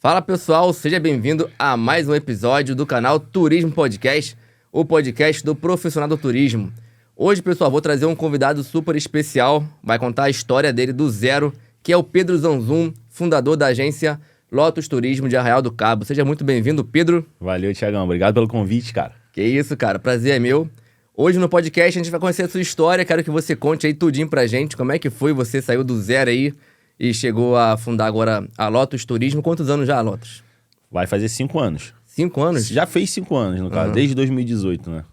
Fala pessoal, seja bem-vindo a mais um episódio do canal Turismo Podcast, o podcast do profissional do turismo. Hoje, pessoal, vou trazer um convidado super especial, vai contar a história dele do zero, que é o Pedro Zanzum, fundador da agência Lotus Turismo de Arraial do Cabo. Seja muito bem-vindo, Pedro. Valeu, Thiagão. Obrigado pelo convite, cara. Que isso, cara. Prazer é meu. Hoje no podcast a gente vai conhecer a sua história. Quero que você conte aí tudinho pra gente. Como é que foi? Você saiu do zero aí e chegou a fundar agora a Lotus Turismo. Quantos anos já, Lotus? Vai fazer 5 anos. 5 anos? Já fez 5 anos, no caso, desde 2018, né?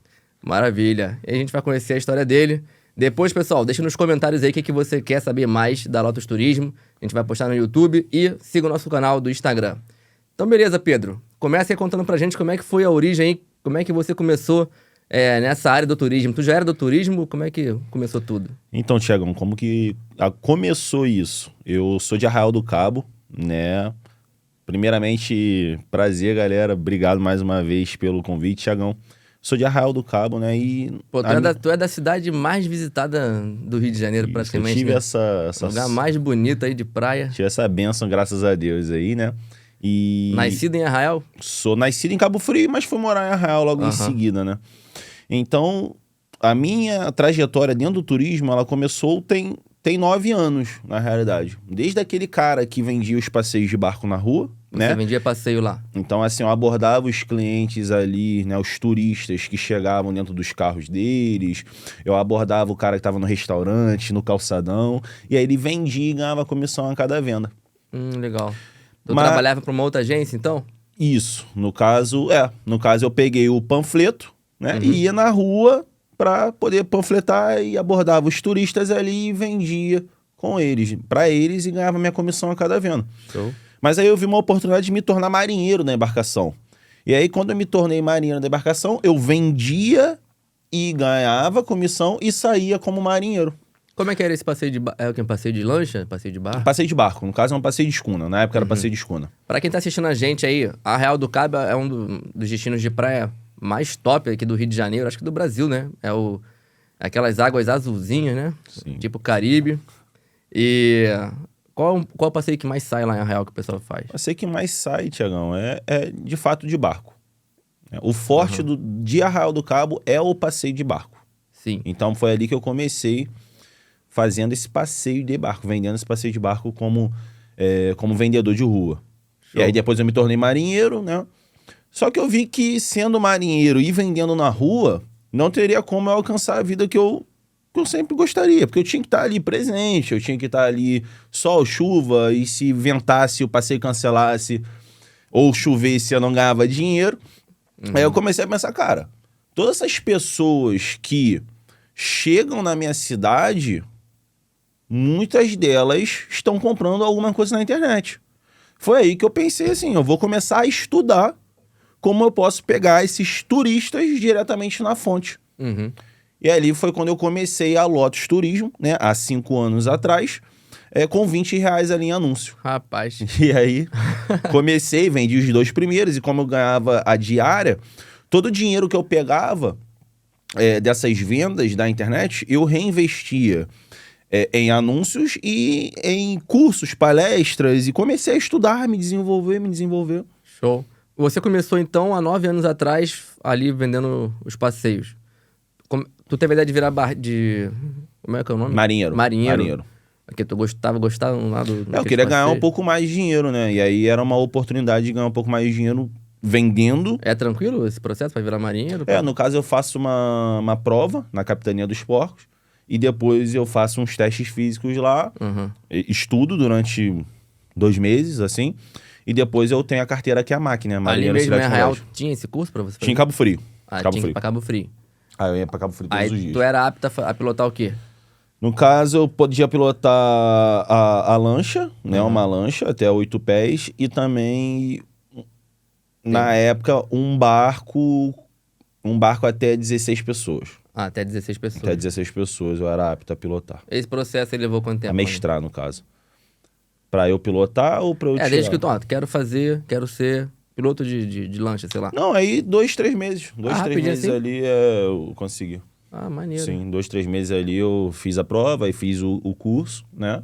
Maravilha. E a gente vai conhecer a história dele. Depois, pessoal, deixa nos comentários aí o que você quer saber mais da Lotus Turismo. A gente vai postar no YouTube e siga o nosso canal do Instagram. Então, beleza, Pedro. Começa aí contando pra gente como é que foi a origem aí, como é que você começou nessa área do turismo. Tu já era do turismo? Como é que começou tudo? Então, Thiagão, como que começou isso? Eu sou de Arraial do Cabo, né? Primeiramente, prazer, galera. Obrigado mais uma vez pelo convite, Thiagão. Sou de Arraial do Cabo, né? E Pô, tu é da cidade mais visitada do Rio de Janeiro, praticamente. Eu tive né? essa Lugar mais bonito aí de praia. Tive essa bênção, graças a Deus aí, né? E Nascido em Arraial? sou nascido em Cabo Frio, mas fui morar em Arraial logo em seguida, né? Então, a minha trajetória dentro do turismo, ela começou tem 9 anos, na realidade. Desde aquele cara que vendia os passeios de barco na rua, né? Você vendia passeio lá. Então, assim, eu abordava os clientes ali, né? Os turistas que chegavam dentro dos carros deles. Eu abordava o cara que estava no restaurante, no calçadão. E aí ele vendia e ganhava comissão a cada venda. Legal. Tu trabalhava para uma outra agência, então? Isso. No caso, eu peguei o panfleto, né? E ia na rua para poder panfletar e abordava os turistas ali e vendia com eles, para eles, e ganhava minha comissão a cada venda. Show. Mas aí eu vi uma oportunidade de me tornar marinheiro da embarcação. E aí, quando eu me tornei marinheiro da embarcação, eu vendia e ganhava comissão e saía como marinheiro. Como é que era esse passeio de barco? É o que? Passeio de lancha? Passeio de barco? Passeio de barco, no caso é um passeio de escuna. Na época era passeio de escuna. Pra quem tá assistindo a gente aí, Arraial do Cabo é um dos destinos de praia mais top aqui do Rio de Janeiro, acho que do Brasil, né? Aquelas águas azulzinhas, né? Sim. Tipo Caribe. E qual o passeio que mais sai lá em Arraial que o pessoal faz? O passeio que mais sai, Thiagão, é de fato de barco. O forte de Arraial do Cabo é o passeio de barco. Sim. Então foi ali que eu comecei fazendo esse passeio de barco, vendendo esse passeio de barco como vendedor de rua. Show. E aí depois eu me tornei marinheiro, né? Só que eu vi que sendo marinheiro e vendendo na rua, não teria como eu alcançar a vida que eu sempre gostaria. Porque eu tinha que estar ali presente, eu tinha que estar ali sol, chuva, e se ventasse, o passeio cancelasse, ou chovesse, eu não ganhava dinheiro. Aí eu comecei a pensar, cara, todas essas pessoas que chegam na minha cidade, muitas delas estão comprando alguma coisa na internet. Foi aí que eu pensei assim, eu vou começar a estudar como eu posso pegar esses turistas diretamente na fonte. E ali foi quando eu comecei a Lotus Turismo, né, há 5 anos atrás, com R$20 ali em anúncio. Rapaz. E aí comecei, vendi os 2 primeiros, e como eu ganhava a diária, todo o dinheiro que eu pegava dessas vendas da internet, eu reinvestia em anúncios e em cursos, palestras, e comecei a estudar, me desenvolver. Show. Você começou, então, há 9 anos atrás, ali vendendo os passeios. Tu teve a ideia de virar como é que é o nome? Marinheiro. Porque tu gostava lá do Eu queria ganhar um pouco mais de dinheiro, né? E aí era uma oportunidade de ganhar um pouco mais de dinheiro vendendo. É tranquilo esse processo para virar marinheiro? No caso eu faço uma prova na Capitania dos Portos e depois eu faço uns testes físicos lá, estudo durante 2 meses, assim, e depois eu tenho a carteira que é a máquina, a Ali Marinheiro mesmo em Cidade Arraial Colégio. tinha esse curso para você fazer? Tinha em Cabo Frio. Tinha que ir pra Cabo Frio. Aí eu ia pra Cabo Frio todos os Aí dias. tu era apto a pilotar o quê? No caso, eu podia pilotar a lancha, né? Uma lancha até 8 pés e também, na época, um barco até 16 pessoas. Até 16 pessoas. Até 16 pessoas eu era apto a pilotar. Esse processo ele levou quanto tempo? A mestrar, no caso. Pra eu pilotar ou pra eu tirar? Desde que quero ser piloto de lancha, sei lá. Não, aí 2, 3 meses. 2, 3 rapidinho meses assim? ali eu consegui. Ah, maneiro. Sim, 2, 3 meses ali eu fiz a prova e fiz o curso, né?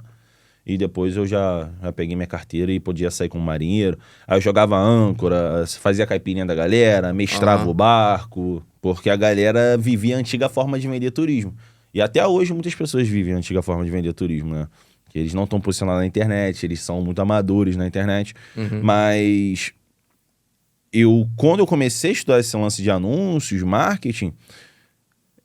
E depois eu já peguei minha carteira e podia sair como marinheiro. Aí eu jogava âncora, fazia caipirinha da galera, mestrava o barco, porque a galera vivia a antiga forma de vender turismo. E até hoje muitas pessoas vivem a antiga forma de vender turismo, né? Que eles não estão posicionados na internet, eles são muito amadores na internet. Mas quando eu comecei a estudar esse lance de anúncios, marketing,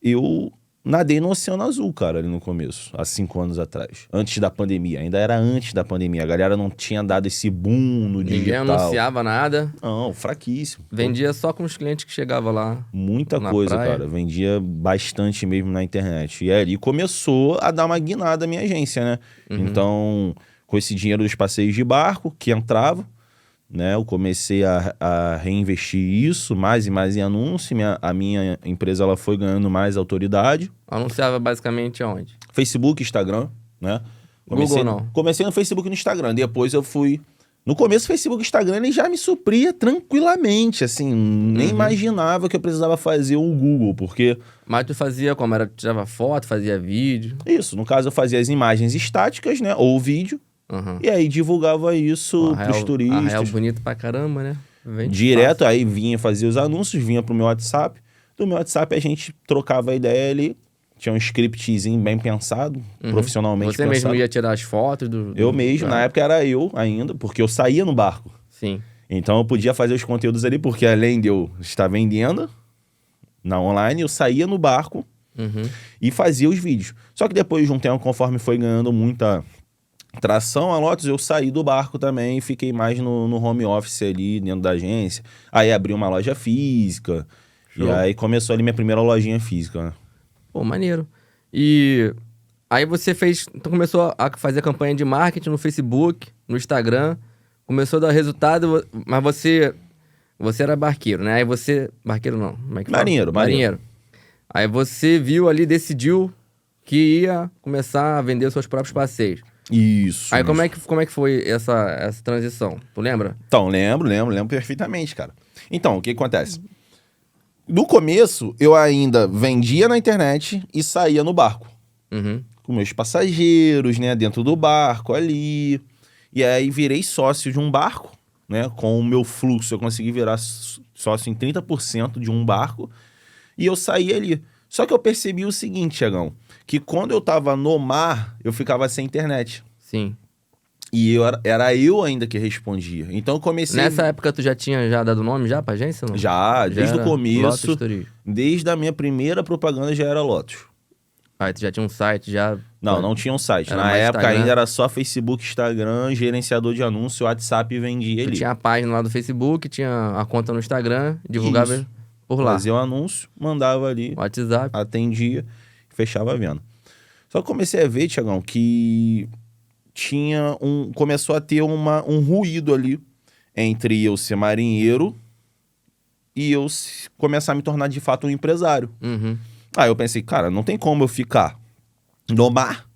eu nadei no Oceano Azul, cara, ali no começo, há 5 anos atrás. Antes da pandemia, ainda era antes da pandemia. A galera não tinha dado esse boom no digital. Ninguém anunciava nada. Não, fraquíssimo. Vendia só com os clientes que chegavam lá. Muita na coisa, praia. cara. Vendia bastante mesmo na internet. E ali começou a dar uma guinada a minha agência, né? Então, com esse dinheiro dos passeios de barco que entrava, né? Eu comecei a reinvestir isso mais e mais em anúncio. A minha empresa ela foi ganhando mais autoridade. Anunciava basicamente aonde? Facebook, Instagram, né? Google não. Comecei no Facebook e no Instagram. Depois eu fui... No começo, o Facebook e Instagram ele já me supria tranquilamente, assim. Nem imaginava que eu precisava fazer um Google, porque... Mas tu fazia como? Tirava foto, fazia vídeo? Isso, no caso eu fazia as imagens estáticas, né? Ou vídeo. E aí divulgava isso pros turistas. Arraial bonito pra caramba, né? Vende Direto, fácil. aí vinha fazer os anúncios, vinha pro meu WhatsApp. Do meu WhatsApp a gente trocava a ideia ali. Tinha um scriptzinho bem pensado, profissionalmente Você pensado. mesmo ia tirar as fotos do Eu mesmo, na época era eu ainda, porque eu saía no barco. Sim. Então eu podia fazer os conteúdos ali, porque além de eu estar vendendo na online, eu saía no barco e fazia os vídeos. Só que depois de um tempo, conforme foi ganhando muita tração, a Lotus, eu saí do barco também e fiquei mais no home office ali, dentro da agência. Aí abri uma loja física. Show. E aí começou ali minha primeira lojinha física, né? Pô, maneiro. E aí você então começou a fazer campanha de marketing no Facebook, no Instagram, começou a dar resultado, mas você era barqueiro, né? Aí você... Barqueiro não, como é que fala? Marinheiro. Aí você viu ali, decidiu que ia começar a vender os seus próprios passeios. Isso. Aí como é que foi essa transição? Tu lembra? Então, lembro perfeitamente, cara. Então, o que acontece? No começo, eu ainda vendia na internet e saía no barco. Com meus passageiros, né? Dentro do barco ali. E aí virei sócio de um barco, né? Com o meu fluxo, eu consegui virar sócio em 30% de um barco. E eu saí ali. Só que eu percebi o seguinte, Thiagão. Que quando eu tava no mar, eu ficava sem internet. Sim. E era eu ainda que respondia. Então eu comecei... Nessa época tu já tinha dado nome já pra agência? Não? Já desde o era começo, Lotus Turismo. desde a minha primeira propaganda já era Lotus. Aí tu já tinha um site, já... Não tinha um site. Era Na mais época Instagram. ainda era só Facebook, Instagram, gerenciador de anúncio, WhatsApp e vendia Tu ali. tinha a página lá do Facebook, tinha a conta no Instagram, divulgava Isso. por lá. Fazia o anúncio, mandava ali, WhatsApp. atendia, fechava a venda. Só que comecei a ver, Thiagão, que começou a ter um ruído ali entre eu ser marinheiro e eu começar a me tornar de fato um empresário. Aí eu pensei, cara, não tem como eu ficar no mar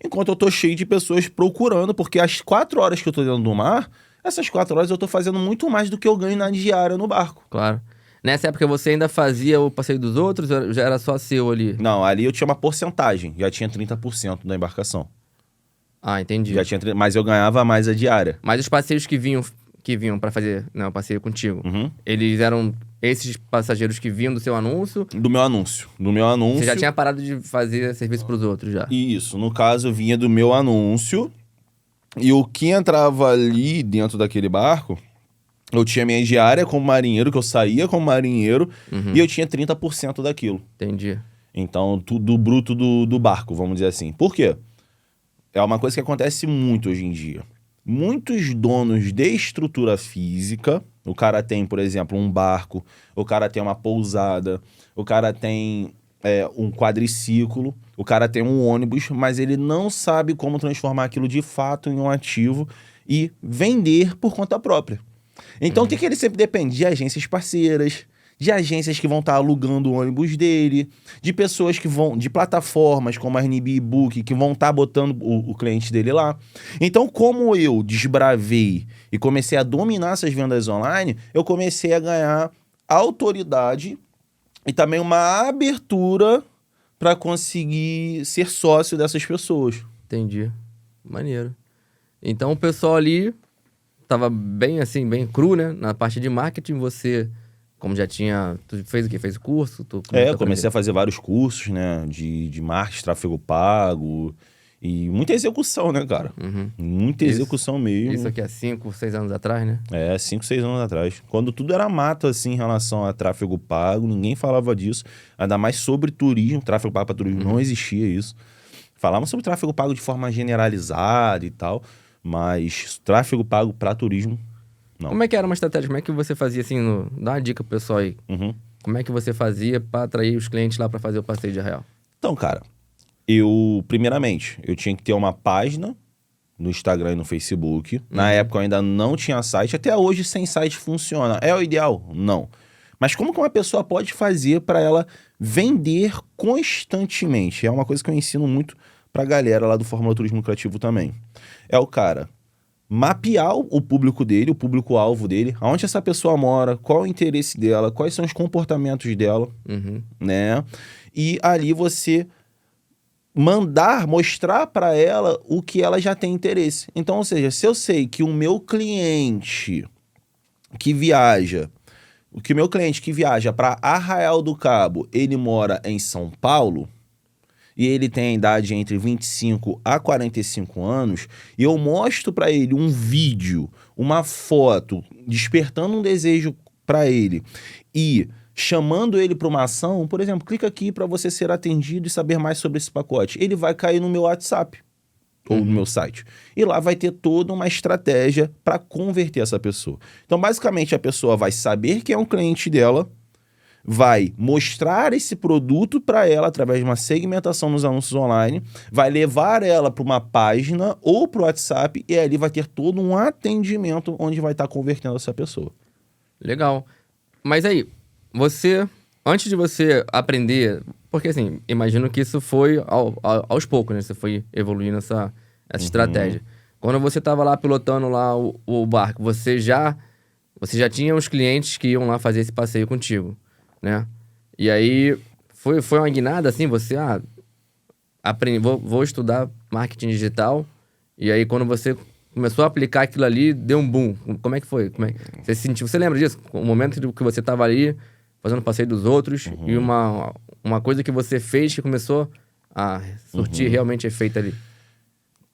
enquanto eu tô cheio de pessoas procurando, porque as 4 horas que eu tô dentro do mar, essas 4 horas eu tô fazendo muito mais do que eu ganho na diária no barco. Claro. Nessa época você ainda fazia o passeio dos outros, ou já era só seu ali? Não, ali eu tinha uma porcentagem, já tinha 30% da embarcação. Ah, entendi. Já tinha, mas eu ganhava mais a diária. Mas os passeios que vinham pra fazer, o passeio contigo, Uhum. eles eram esses passageiros que vinham do seu anúncio? Do meu anúncio. Você já tinha parado de fazer serviço pros outros já? Isso, no caso vinha do meu anúncio e o que entrava ali dentro daquele barco, eu tinha minha diária como marinheiro, que eu saía como marinheiro, e eu tinha 30% daquilo. Entendi. Então, do bruto do barco, vamos dizer assim. Por quê? É uma coisa que acontece muito hoje em dia. Muitos donos de estrutura física, o cara tem, por exemplo, um barco, o cara tem uma pousada, o cara tem um quadriciclo, o cara tem um ônibus, mas ele não sabe como transformar aquilo de fato em um ativo e vender por conta própria. Então, o que ele sempre depende? De agências parceiras, de agências que vão estar alugando o ônibus dele, de pessoas que vão, de plataformas como a Airbnb e Book, que vão estar botando o cliente dele lá. Então, como eu desbravei e comecei a dominar essas vendas online, eu comecei a ganhar autoridade e também uma abertura para conseguir ser sócio dessas pessoas. Entendi. Maneiro. Então o pessoal ali tava bem assim, bem cru, né? Na parte de marketing, você, como já tinha... Tu fez o quê? Fez o curso? Eu comecei a fazer vários cursos, né? De marketing, tráfego pago... E muita execução, né, cara? Muita execução mesmo. Isso aqui há 5, 6 anos atrás, né? 5, 6 anos atrás. Quando tudo era mato, assim, em relação a tráfego pago, ninguém falava disso. Ainda mais sobre turismo. Tráfego pago para turismo não existia isso. Falavam sobre tráfego pago de forma generalizada e tal, mas tráfego pago para turismo, não. Como é que era uma estratégia? Como é que você fazia, assim, dá uma dica pro pessoal aí. Como é que você fazia para atrair os clientes lá para fazer o passeio de Arraial? Então, cara, primeiramente, eu tinha que ter uma página no Instagram e no Facebook. Na época eu ainda não tinha site. Até hoje, sem site funciona. É o ideal? Não. Mas como que uma pessoa pode fazer para ela vender constantemente? É uma coisa que eu ensino muito pra galera lá do Fórmula Turismo Lucrativo também. É o cara mapear o público dele, o público-alvo dele, aonde essa pessoa mora, qual o interesse dela, quais são os comportamentos dela, né? E ali você mostrar para ela o que ela já tem interesse. Então, ou seja, se eu sei que o meu cliente que viaja para Arraial do Cabo, ele mora em São Paulo e ele tem a idade entre 25 a 45 anos, e eu mostro para ele um vídeo, uma foto, despertando um desejo para ele e chamando ele para uma ação, por exemplo, clica aqui para você ser atendido e saber mais sobre esse pacote. Ele vai cair no meu WhatsApp ou no meu site. E lá vai ter toda uma estratégia para converter essa pessoa. Então, basicamente, a pessoa vai saber que é um cliente dela, vai mostrar esse produto para ela através de uma segmentação nos anúncios online, vai levar ela para uma página ou para o WhatsApp e ali vai ter todo um atendimento onde vai estar convertendo essa pessoa. Legal. Mas aí, antes de você aprender, porque assim, imagino que isso foi aos poucos, né? Você foi evoluindo essa estratégia. Quando você estava lá pilotando lá o barco, você já tinha os clientes que iam lá fazer esse passeio contigo, né? E aí, foi uma guinada assim, você, vou estudar marketing digital, e aí quando você começou a aplicar aquilo ali, deu um boom. Como é que foi? Você sentiu? Você lembra disso? O momento que você estava ali, fazendo o passeio dos outros, e uma coisa que você fez que começou a surtir realmente efeito ali.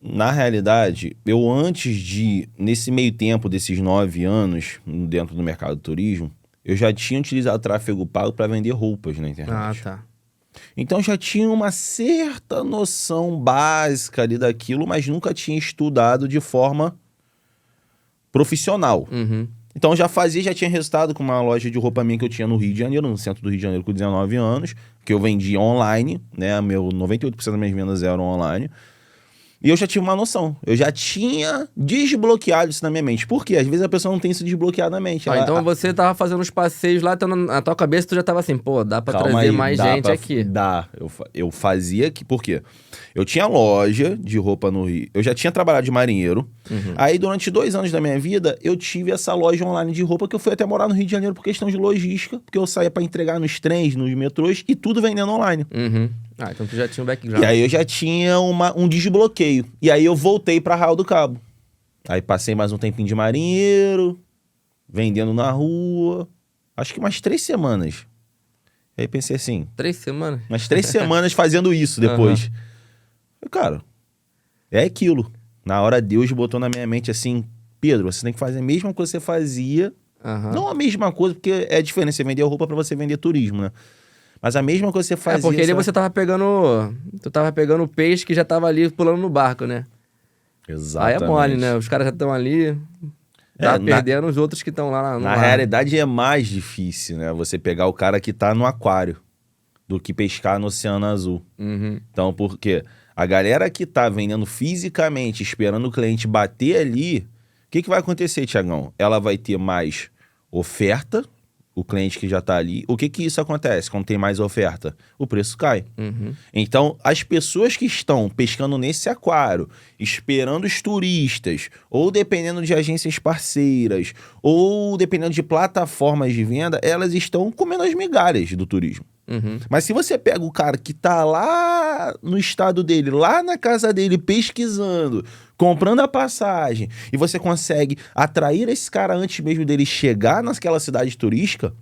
Na realidade, nesse meio tempo desses 9 anos dentro do mercado do turismo, eu já tinha utilizado tráfego pago para vender roupas na internet. Tá. Então já tinha uma certa noção básica ali daquilo, mas nunca tinha estudado de forma profissional. Então já tinha resultado com uma loja de roupa minha que eu tinha no Rio de Janeiro, no centro do Rio de Janeiro, com 19 anos, que eu vendia online, né? 98% das minhas vendas eram online. E eu já tinha uma noção. Eu já tinha desbloqueado isso na minha mente. Por quê? Às vezes a pessoa não tem isso desbloqueado na mente. Então você tava fazendo os passeios lá, na tua cabeça tu já tava assim, pô, dá pra trazer mais gente aqui. Dá. Eu fazia que... Por quê? Eu tinha loja de roupa no Rio. Eu já tinha trabalhado de marinheiro. Aí, durante 2 anos da minha vida, eu tive essa loja online de roupa que eu fui até morar no Rio de Janeiro por questão de logística. Porque eu saía pra entregar nos trens, nos metrôs e tudo vendendo online. Então tu já tinha um background. E aí eu já tinha um desbloqueio. E aí eu voltei pra Arraial do Cabo. Aí passei mais um tempinho de marinheiro, vendendo na rua. Acho que umas 3 semanas. Aí pensei assim... 3 semanas? Umas 3 semanas fazendo isso depois. Cara, é aquilo. Na hora Deus botou na minha mente assim... Pedro, você tem que fazer a mesma coisa que você fazia. Não a mesma coisa, porque é diferente você vender roupa pra você vender turismo, né? Mas a mesma coisa que você fazia... porque ali você tava pegando... Tu tava pegando o peixe que já tava ali pulando no barco, né? Exatamente. Aí é mole, né? Os caras já estão ali... Tá perdendo os outros que estão lá no Na realidade é mais difícil, né? Você pegar o cara que tá no aquário do que pescar no Oceano Azul. Então, porque a galera que tá vendendo fisicamente, esperando o cliente bater ali... O que vai acontecer, Tiagão? Ela vai ter mais oferta... O cliente que já está ali, o que isso acontece quando tem mais oferta? O preço cai. Então, as pessoas que estão pescando nesse aquário, esperando os turistas, ou dependendo de agências parceiras, ou dependendo de plataformas de venda, elas estão comendo as migalhas do turismo. Mas se você pega o cara que tá lá no estado dele, lá na casa dele, pesquisando, comprando a passagem, e você consegue atrair esse cara antes mesmo dele chegar naquela cidade turística,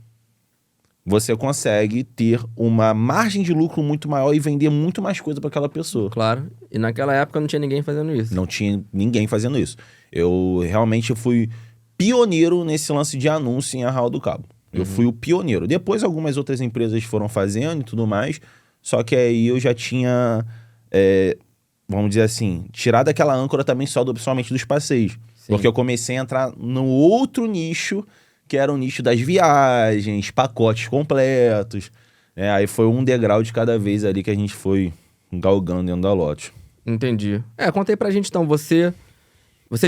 você consegue ter uma margem de lucro muito maior e vender muito mais coisa para aquela pessoa. Claro. E naquela época não tinha ninguém fazendo isso. Não tinha ninguém fazendo isso. Eu realmente fui pioneiro nesse lance de anúncio em Arraial do Cabo. Eu fui o pioneiro. Depois algumas outras empresas foram fazendo e tudo mais, só que aí eu já tinha, vamos dizer assim, tirado aquela âncora também somente dos passeios. Sim. Porque eu comecei a entrar no outro nicho, que era o nicho das viagens, pacotes completos. Aí foi um degrau de cada vez ali que a gente foi galgando dentro da lote. Entendi. Conta aí pra gente então, você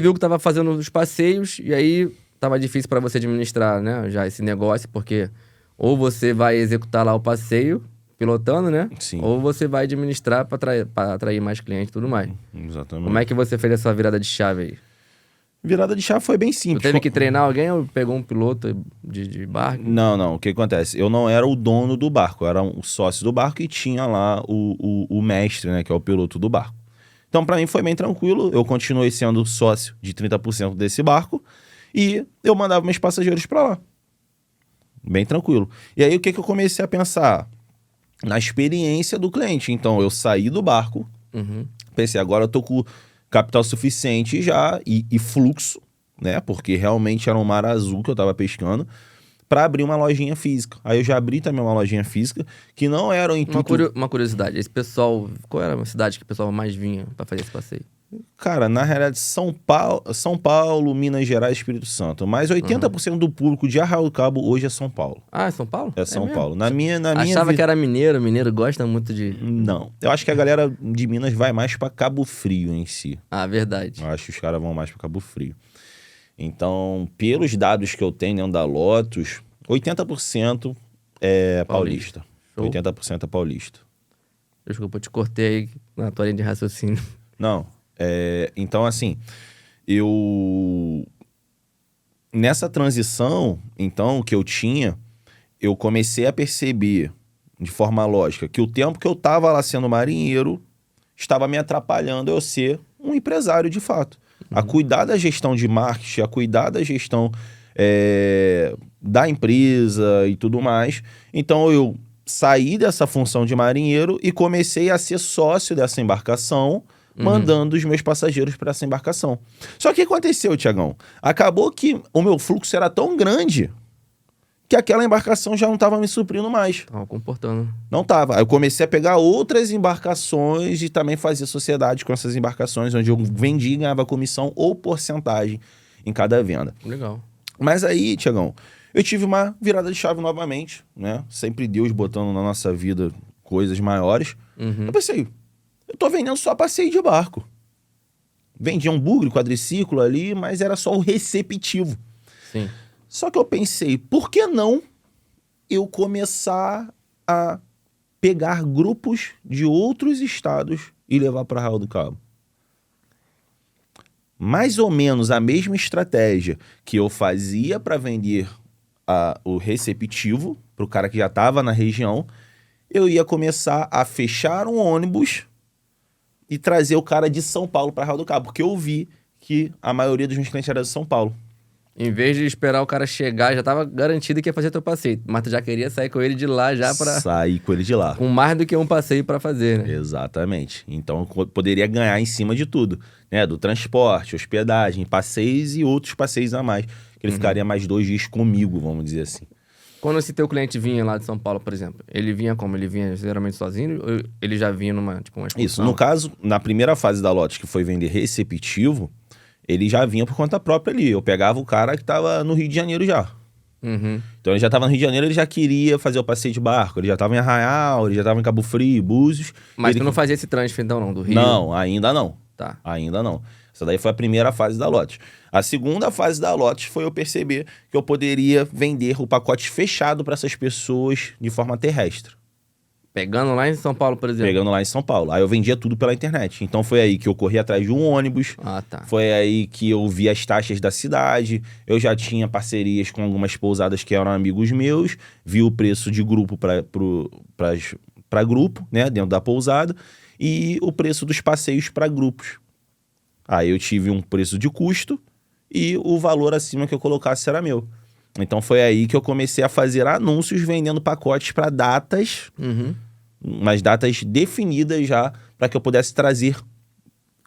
viu que tava fazendo os passeios e aí tava difícil para você administrar, né, já esse negócio, porque ou você vai executar lá o passeio, pilotando, né? Sim. Ou você vai administrar para atrair mais clientes e tudo mais. Exatamente. Como é que você fez essa virada de chave aí? Virada de chave foi bem simples. Você teve que treinar alguém ou pegou um piloto de barco? Não. O que acontece? Eu não era o dono do barco, eu era um sócio do barco e tinha lá o mestre, né, que é o piloto do barco. Então, para mim foi bem tranquilo. Eu continuei sendo sócio de 30% desse barco e eu mandava meus passageiros para lá. Bem tranquilo. E aí, o que eu comecei a pensar? Na experiência do cliente. Então, eu saí do barco, pensei, agora eu tô com capital suficiente já e fluxo, né? Porque realmente era um mar azul que eu tava pescando, para abrir uma lojinha física. Aí eu já abri também uma lojinha física, que não era o intuito... Uma curiosidade, esse pessoal... Qual era a cidade que o pessoal mais vinha para fazer esse passeio? Cara, na realidade, São Paulo, Minas Gerais, Espírito Santo. Mas 80% do público de Arraial do Cabo hoje é São Paulo. Ah, é São Paulo? É São Paulo. Achava que era mineiro gosta muito de... Não. Eu acho que a galera de Minas vai mais para Cabo Frio em si. Ah, verdade. Eu acho que os caras vão mais para Cabo Frio. Então, pelos dados que eu tenho dentro da Lotus, 80% é paulista. 80% é paulista. Desculpa, eu te cortei aí na tua linha de raciocínio. Não. Então, assim, nessa transição, então, que eu tinha, eu comecei a perceber, de forma lógica, que o tempo que eu estava lá sendo marinheiro estava me atrapalhando eu ser um empresário de fato. A cuidar da gestão de marketing, a cuidar da gestão da empresa e tudo mais. Então, eu saí dessa função de marinheiro e comecei a ser sócio dessa embarcação, mandando os meus passageiros para essa embarcação. Só que o que aconteceu, Tiagão? Acabou que o meu fluxo era tão grande que aquela embarcação já não estava me suprindo mais. Tava comportando. Não estava. Aí eu comecei a pegar outras embarcações e também fazer sociedade com essas embarcações, onde eu vendia e ganhava comissão ou porcentagem em cada venda. Legal. Mas aí, Tiagão, eu tive uma virada de chave novamente, né? Sempre Deus botando na nossa vida coisas maiores. Eu pensei, eu tô vendendo só passeio de barco. Vendia um bugre, quadriciclo ali, mas era só o receptivo. Sim. Só que eu pensei, por que não eu começar a pegar grupos de outros estados e levar para Arraial do Cabo? Mais ou menos a mesma estratégia que eu fazia para vender o receptivo para o cara que já estava na região, eu ia começar a fechar um ônibus e trazer o cara de São Paulo para Arraial do Cabo, porque eu vi que a maioria dos meus clientes era de São Paulo. Em vez de esperar o cara chegar, já tava garantido que ia fazer teu passeio. Mas tu já queria sair com ele de lá já pra... Sair com ele de lá. Com mais do que um passeio pra fazer, né? Exatamente. Então, eu poderia ganhar em cima de tudo, né? Do transporte, hospedagem, passeios e outros passeios a mais. Que ele ficaria mais 2 dias comigo, vamos dizer assim. Quando esse teu cliente vinha lá de São Paulo, por exemplo, ele vinha como? Ele vinha geralmente sozinho ou ele já vinha numa, tipo, uma excursão? Isso. No caso, na primeira fase da lote, que foi vender receptivo, ele já vinha por conta própria ali. Eu pegava o cara que tava no Rio de Janeiro já. Então ele já tava no Rio de Janeiro, ele já queria fazer o passeio de barco. Ele já tava em Arraial, ele já tava em Cabo Frio, Búzios. Mas tu não fazia esse transfer então não, do Rio? Não, ainda não. Tá. Ainda não. Essa daí foi a primeira fase da lote. A segunda fase da lote foi eu perceber que eu poderia vender o pacote fechado para essas pessoas de forma terrestre. Pegando lá em São Paulo, por exemplo. Pegando lá em São Paulo. Aí eu vendia tudo pela internet. Então foi aí que eu corri atrás de um ônibus. Ah, tá. Foi aí que eu vi as taxas da cidade. Eu já tinha parcerias com algumas pousadas que eram amigos meus. Vi o preço de grupo para grupo, né? Dentro da pousada. E o preço dos passeios para grupos. Aí eu tive um preço de custo e o valor acima que eu colocasse era meu. Então foi aí que eu comecei a fazer anúncios vendendo pacotes para datas, umas datas definidas já, para que eu pudesse trazer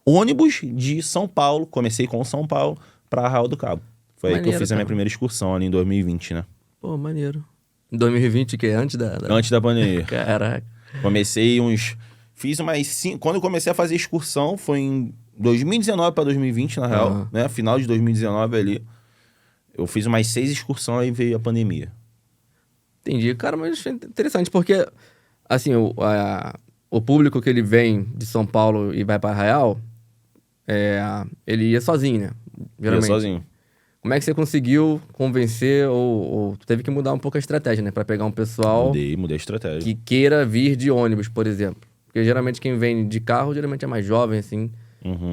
ônibus de São Paulo. Comecei com São Paulo para Arraial do Cabo. Foi aí que eu fiz a minha primeira excursão ali em 2020, né? Pô, maneiro. 2020, que é antes da... Antes da pandemia. Caraca. Comecei uns... Fiz umas 5... Quando eu comecei a fazer excursão, foi em 2019 para 2020, na real, né? Final de 2019 ali. Eu fiz umas 6 excursões, aí veio a pandemia. Entendi. Cara, mas é interessante, porque, assim, o público que ele vem de São Paulo e vai para Arraial, ele ia sozinho, né? Geralmente. Ia sozinho. Como é que você conseguiu convencer ou tu teve que mudar um pouco a estratégia, né? Para pegar um pessoal Mudei a estratégia. que queira vir de ônibus, por exemplo. Porque geralmente quem vem de carro, geralmente é mais jovem, assim.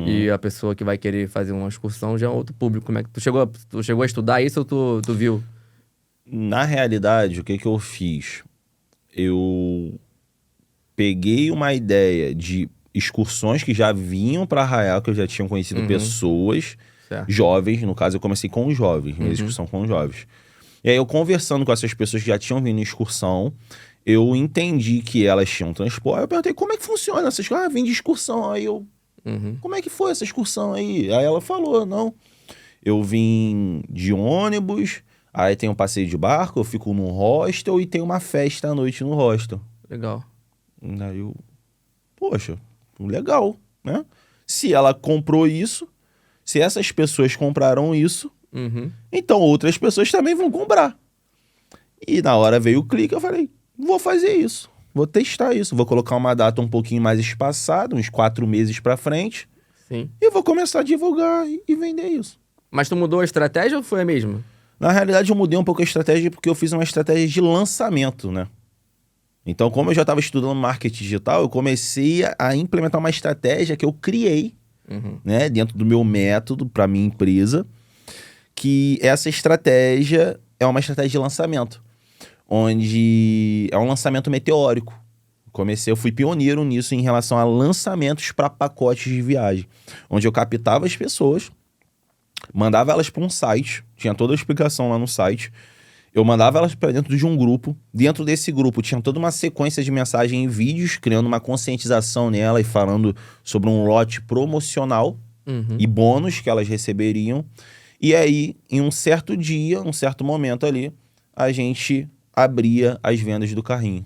E a pessoa que vai querer fazer uma excursão já é outro público. Como é que tu chegou a estudar isso ou tu viu? Na realidade, o que eu fiz? Eu peguei uma ideia de excursões que já vinham para Arraial, que eu já tinha conhecido pessoas jovens. No caso, eu comecei com os jovens, minha excursão com os jovens. E aí, eu conversando com essas pessoas que já tinham vindo em excursão, eu entendi que elas tinham transporte. Eu perguntei, como é que funciona essas coisas? Ah, vim de excursão. Aí eu... Como é que foi essa excursão aí? Aí ela falou, não, eu vim de ônibus, aí tem um passeio de barco, eu fico num hostel e tem uma festa à noite no hostel. Legal. Aí eu, poxa, legal, né? Se ela comprou isso, se essas pessoas compraram isso, então outras pessoas também vão comprar. E na hora veio o clique, eu falei, vou fazer isso. Vou testar isso, vou colocar uma data um pouquinho mais espaçada, uns 4 meses pra frente. Sim. E vou começar a divulgar e vender isso. Mas tu mudou a estratégia ou foi a mesma? Na realidade, eu mudei um pouco a estratégia porque eu fiz uma estratégia de lançamento, né? Então, como eu já estava estudando marketing digital, eu comecei a implementar uma estratégia que eu criei, né? Dentro do meu método para minha empresa, que essa estratégia é uma estratégia de lançamento, onde é um lançamento meteórico. Eu fui pioneiro nisso em relação a lançamentos para pacotes de viagem, onde eu captava as pessoas, mandava elas para um site, tinha toda a explicação lá no site, eu mandava elas para dentro de um grupo, dentro desse grupo tinha toda uma sequência de mensagem e vídeos, criando uma conscientização nela e falando sobre um lote promocional e bônus que elas receberiam. E aí, em um certo dia, um certo momento ali, a gente abria as vendas do carrinho.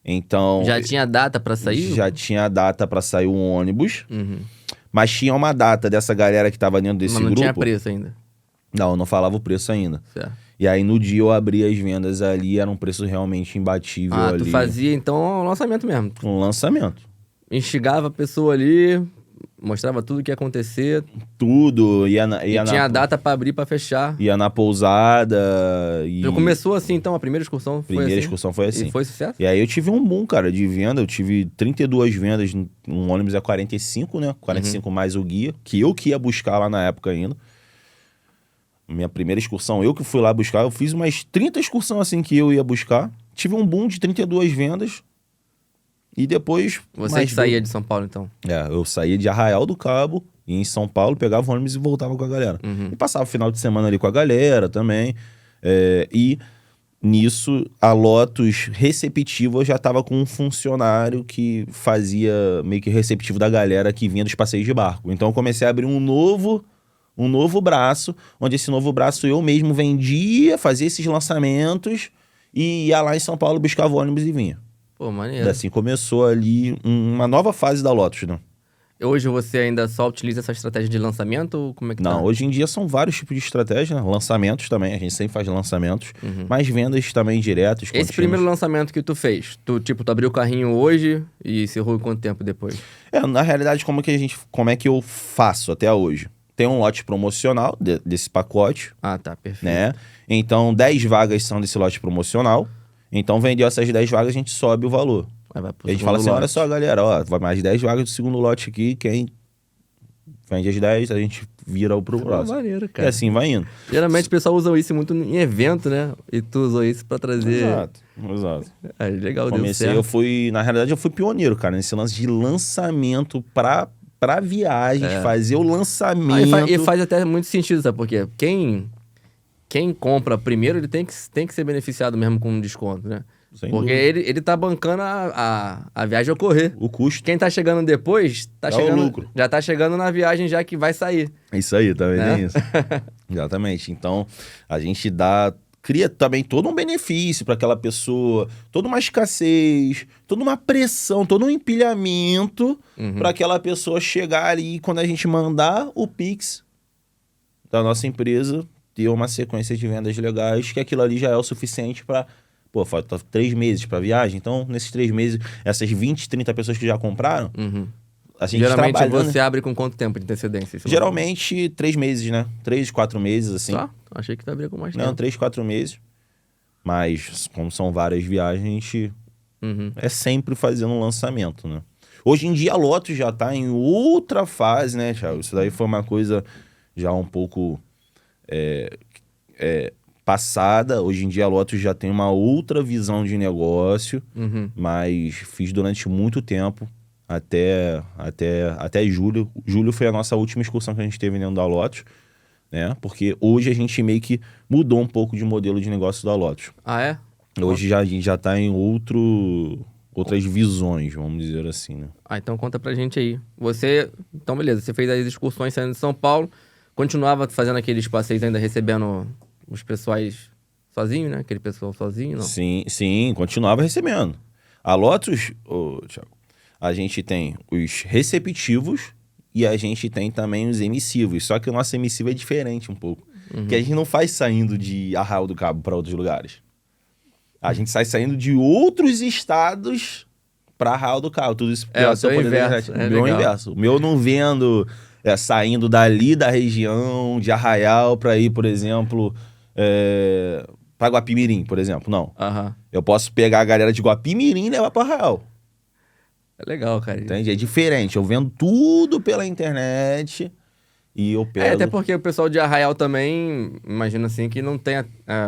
Então... Já tinha data pra sair? Já tinha data pra sair o ônibus. Mas tinha uma data dessa galera que tava dentro desse grupo. Mas não tinha preço ainda? Não, eu não falava o preço ainda. Certo. E aí, no dia, eu abri as vendas ali, era um preço realmente imbatível ali. Tu fazia, então, um lançamento mesmo? Um lançamento. Instigava a pessoa ali... Mostrava tudo o que ia acontecer. Tudo. Tinha data pra abrir, pra fechar. Ia na pousada. Já começou assim, então? A primeira excursão foi assim? Primeira excursão foi assim. E foi sucesso? E aí eu tive um boom, cara, de venda. Eu tive 32 vendas. Um ônibus é 45, né? 45 mais o guia. Que ia buscar lá na época ainda. Minha primeira excursão, eu que fui lá buscar. Eu fiz umas 30 excursões assim que eu ia buscar. Tive um boom de 32 vendas. E depois... Você que saía de São Paulo, então? Eu saía de Arraial do Cabo, ia em São Paulo, pegava o ônibus e voltava com a galera. E passava o final de semana ali com a galera também. E nisso, a Lotus receptivo, eu já estava com um funcionário que fazia meio que receptivo da galera que vinha dos passeios de barco. Então eu comecei a abrir um novo braço, onde esse novo braço eu mesmo vendia, fazia esses lançamentos e ia lá em São Paulo, buscava o ônibus e vinha. Pô, maneiro. E assim começou ali uma nova fase da Lotus, né? Hoje você ainda só utiliza essa estratégia de lançamento ou como é que tá? Não, hoje em dia são vários tipos de estratégia, né? Lançamentos também, a gente sempre faz lançamentos, mas vendas também diretas. Esse primeiro lançamento que tu fez, tu abriu o carrinho hoje e encerrou quanto tempo depois? Na realidade, como é que eu faço até hoje? Tem um lote promocional desse pacote. Ah, tá, perfeito. Né? Então, 10 vagas são desse lote promocional. Então, vendeu essas 10 vagas, a gente sobe o valor. Aí vai pro A gente fala assim, segundo olha lote. só, galera, ó, vai mais 10 vagas do segundo lote aqui, quem vende as 10, a gente vira pro Pô, próximo. maneiro, E cara. assim vai indo. Geralmente o pessoal usa isso muito em evento, né? E tu usou isso pra trazer... Exato. É, legal, deu Comecei, certo. na realidade, eu fui pioneiro, cara, nesse lance de lançamento pra viagens, fazer o Ah, lançamento. e faz até muito sentido, sabe? Porque quem compra primeiro, ele tem que ser beneficiado mesmo com um desconto, né? Sem Porque dúvida. ele tá bancando a viagem ocorrer. O custo. Quem tá chegando depois, É o lucro. já tá chegando na viagem já que vai sair. É isso aí, tá vendo Né? isso? Exatamente. Então, a gente cria também todo um benefício para aquela pessoa, toda uma escassez, toda uma pressão, todo um empilhamento para aquela pessoa chegar ali quando a gente mandar o Pix da nossa empresa, ter uma sequência de vendas legais, que aquilo ali já é o suficiente para... Pô, falta 3 meses para viagem, então nesses 3 meses, essas 20, 30 pessoas que já compraram, a gente Geralmente trabalhando... você abre com quanto tempo de antecedência? esse Geralmente 3 meses, né? 3, 4 meses, assim. Só? Achei que tu abria com mais Não, tempo. 3, 4 meses. Mas, como são várias viagens, a gente é sempre fazendo um lançamento, né? Hoje em dia, a Lotus já tá em outra fase, né, Thiago? Isso daí foi uma coisa já um pouco passada. Hoje em dia, a Lotus já tem uma outra visão de negócio, mas fiz durante muito tempo, até julho. Julho foi a nossa última excursão que a gente teve dentro da Lotus, né? Porque hoje a gente meio que mudou um pouco de modelo de negócio da Lotus. Ah, é? Hoje a gente já tá em outras visões, vamos dizer assim, né? Ah, então conta pra gente aí. Então beleza, você fez as excursões saindo de São Paulo, continuava fazendo aqueles passeios ainda recebendo os pessoais sozinho, né? Aquele pessoal sozinho, não? Sim, continuava recebendo. A Lotus, Thiago, a gente tem os receptivos e a gente tem também os emissivos. Só que o nosso emissivo é diferente um pouco. Porque a gente não faz saindo de Arraial do Cabo para outros lugares. A gente sai saindo de outros estados para Arraial do Cabo. Tudo isso É, o seu inverso. O meu é o inverso. O meu eu não vendo saindo dali da região de Arraial para ir, por exemplo, para Guapimirim, por exemplo. Não. Aham. Eu posso pegar a galera de Guapimirim e levar para Arraial. É legal, cara. Entende? É diferente. Eu vendo tudo pela internet e eu pego... Até porque o pessoal de Arraial também, imagino assim, que não tem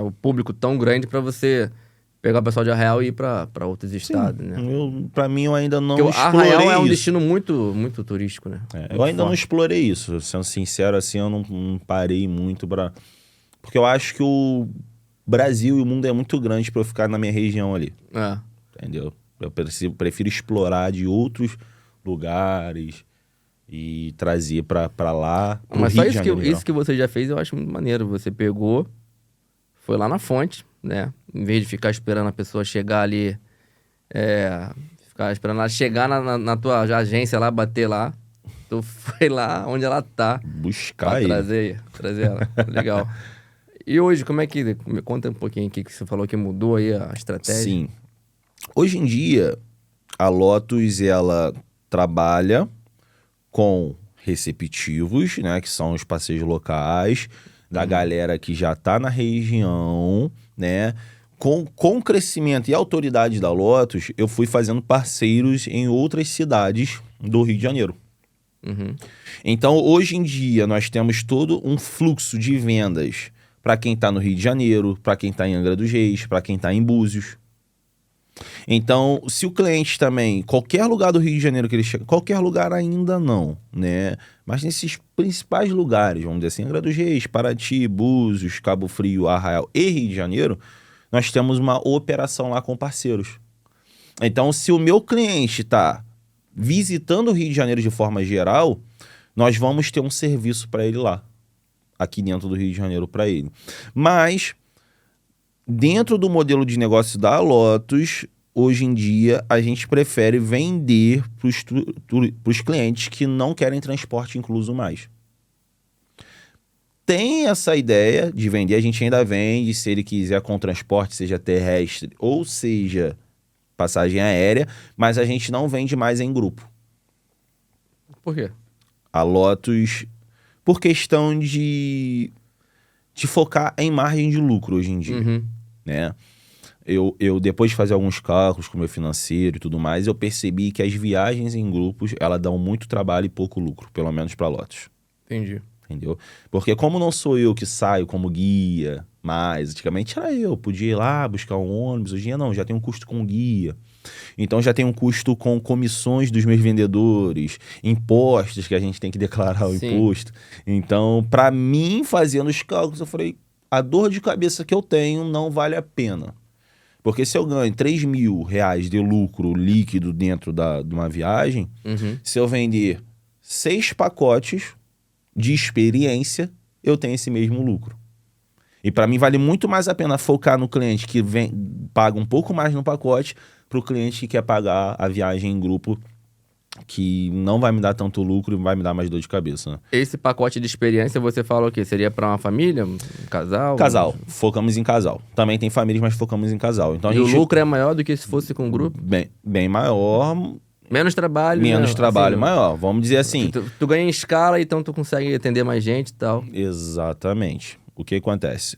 o público tão grande pra você pegar o pessoal de Arraial e ir pra outros estados, né? Pra mim, eu ainda não Porque o explorei Arraial é um isso. destino muito, muito turístico, né? Eu ainda não explorei isso. Sendo sincero, assim, eu não parei muito pra... Porque eu acho que o Brasil e o mundo é muito grande pra eu ficar na minha região ali. É. Entendeu? Eu prefiro explorar de outros lugares e trazer pra lá, pro Mas Rio só de Janeiro, isso que você já fez, eu acho muito maneiro. Você pegou, foi lá na fonte, né? Em vez de ficar esperando a pessoa chegar ali, ficar esperando ela chegar na tua agência lá, bater lá. Tu foi lá onde ela tá. buscar Pra ele. trazer ela. Legal. E hoje, como é que... Me conta um pouquinho aqui que você falou que mudou aí a estratégia. Sim. Hoje em dia, a Lotus, ela trabalha com receptivos, né? Que são os passeios locais da galera que já tá na região, né? Com o crescimento e autoridade da Lotus, eu fui fazendo parceiros em outras cidades do Rio de Janeiro. Então, hoje em dia, nós temos todo um fluxo de vendas para quem está no Rio de Janeiro, para quem está em Angra dos Reis, para quem está em Búzios. Então, se o cliente também, qualquer lugar do Rio de Janeiro que ele chega, qualquer lugar ainda não, né? Mas nesses principais lugares, vamos dizer assim, Angra dos Reis, Paraty, Búzios, Cabo Frio, Arraial e Rio de Janeiro, nós temos uma operação lá com parceiros. Então, se o meu cliente está visitando o Rio de Janeiro de forma geral, nós vamos ter um serviço para ele lá, aqui dentro do Rio de Janeiro para ele. Mas, dentro do modelo de negócio da Lotus, hoje em dia, a gente prefere vender para os clientes que não querem transporte incluso mais. Tem essa ideia de vender, a gente ainda vende, se ele quiser com transporte, seja terrestre ou seja passagem aérea, mas a gente não vende mais em grupo. Por quê? A Lotus, por questão de focar em margem de lucro hoje em dia, né? eu depois de fazer alguns cálculos com o meu financeiro e tudo mais, eu percebi que as viagens em grupos, elas dão muito trabalho e pouco lucro, pelo menos para Lotus. Entendi. Entendeu? Porque como não sou eu que saio como guia, mas antigamente era eu, podia ir lá buscar um ônibus, hoje em dia não, já tem um custo com guia. Então já tem um custo com comissões dos meus vendedores, impostos que a gente tem que declarar o imposto. Então, para mim, fazendo os cálculos, eu falei, a dor de cabeça que eu tenho não vale a pena. Porque se eu ganho R$3.000 de lucro líquido dentro de uma viagem, se eu vender 6 pacotes de experiência, eu tenho esse mesmo lucro. E para mim vale muito mais a pena focar no cliente que paga um pouco mais no pacote para o cliente que quer pagar a viagem em grupo, que não vai me dar tanto lucro e vai me dar mais dor de cabeça. Né? Esse pacote de experiência, você fala o quê? Seria para uma família, um casal? Casal. Focamos em casal. Também tem famílias, mas focamos em casal. Então, e o lucro é maior do que se fosse com um grupo? Bem maior... Menos trabalho. Menos trabalho, assim, maior. Vamos dizer assim. Tu ganha em escala, então tu consegue atender mais gente e tal. Exatamente. O que acontece?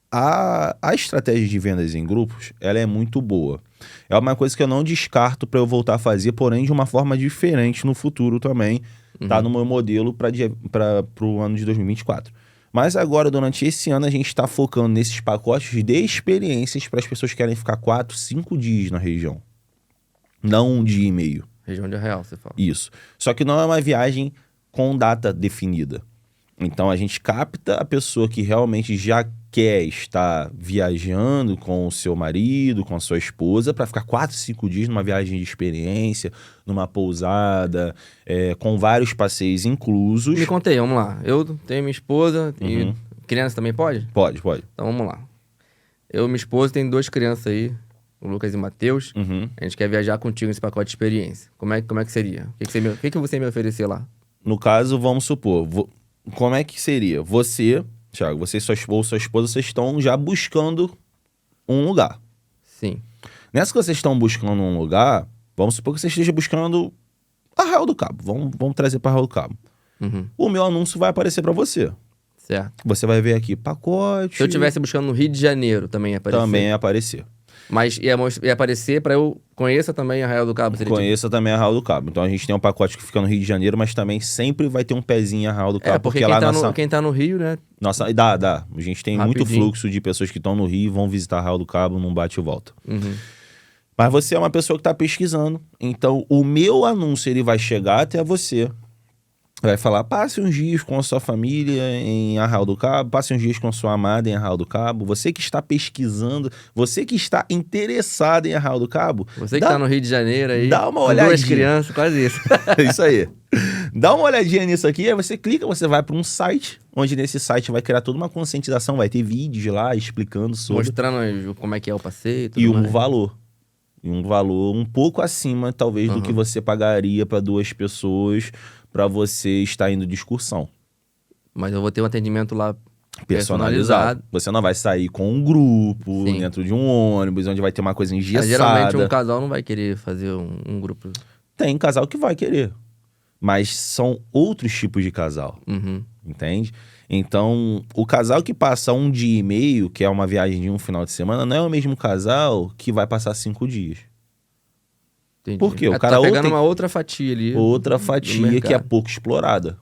A estratégia de vendas em grupos, ela é muito boa. É uma coisa que eu não descarto para eu voltar a fazer, porém de uma forma diferente no futuro também. Tá no meu modelo para o ano de 2024. Mas agora, durante esse ano, a gente está focando nesses pacotes de experiências para as pessoas que querem ficar 4, 5 dias na região. Não um dia e meio. Região de Arraial, você fala. Isso. Só que não é uma viagem com data definida. Então, a gente capta a pessoa que realmente já quer estar viajando com o seu marido, com a sua esposa, para ficar 4, 5 dias numa viagem de experiência, numa pousada, com vários passeios inclusos. Me conta aí, vamos lá. Eu tenho minha esposa e criança também pode? Pode. Então, vamos lá. Eu e minha esposa tem 2 crianças aí, o Lucas e o Matheus. A gente quer viajar contigo nesse pacote de experiência. Como é que seria? O que você me oferecer lá? No caso, vamos supor, como é que seria? Você, Thiago, você e sua esposa, vocês estão já buscando um lugar. Sim. Nessa que vocês estão buscando um lugar, vamos supor que você esteja buscando Arraial do Cabo. Vamos trazer para Arraial do Cabo. O meu anúncio vai aparecer para você. Certo. Você vai ver aqui, pacote... Se eu estivesse buscando no Rio de Janeiro, também ia aparecer? Também ia aparecer. Mas ia aparecer para eu conheça também Arraial do Cabo? Conheça também Arraial do Cabo. Então a gente tem um pacote que fica no Rio de Janeiro, mas também sempre vai ter um pezinho em Arraial do Cabo. Porque lá quem tá no Rio, né? Nossa, dá. A gente tem Rapidinho. muito fluxo de pessoas que estão no Rio e vão visitar Arraial do Cabo num bate e volta. Mas você é uma pessoa que está pesquisando. Então o meu anúncio ele vai chegar até você. Vai falar, passe uns dias com a sua família em Arraial do Cabo, passe uns dias com a sua amada em Arraial do Cabo. Você que está pesquisando, você que está interessado em Arraial do Cabo... Você que está no Rio de Janeiro aí, dá uma com olhadinha. 2 crianças, quase isso. Isso aí. Dá uma olhadinha nisso aqui, aí você clica, você vai para um site, onde nesse site vai criar toda uma conscientização, vai ter vídeos lá explicando sobre... Mostrando como é que é o passeio e um valor. E um valor um pouco acima, talvez, do que você pagaria para 2 pessoas... para você estar indo de excursão. Mas eu vou ter um atendimento lá personalizado. Você não vai sair com um grupo, dentro de um ônibus, onde vai ter uma coisa engessada. Mas, geralmente um casal não vai querer fazer um grupo. Tem casal que vai querer. Mas são outros tipos de casal. Entende? Então, o casal que passa 1 dia e meio, que é uma viagem de um final de semana, não é o mesmo casal que vai passar 5 dias. Entendi. Por quê? O Tá cara pegando uma outra fatia ali. Outra fatia que é pouco explorada.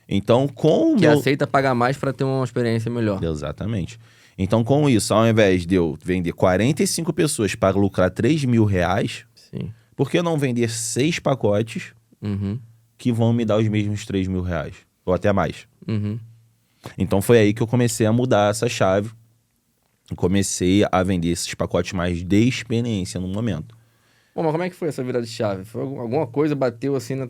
Então, com o que aceita pagar mais para ter uma experiência melhor. Exatamente. Então, com isso, ao invés de eu vender 45 pessoas para lucrar R$3.000, por que não vender 6 pacotes que vão me dar os mesmos R$3.000? Ou até mais. Então, foi aí que eu comecei a mudar essa chave. Comecei a vender esses pacotes mais de experiência no momento. Bom, mas como é que foi essa virada de chave? Foi alguma coisa bateu assim na...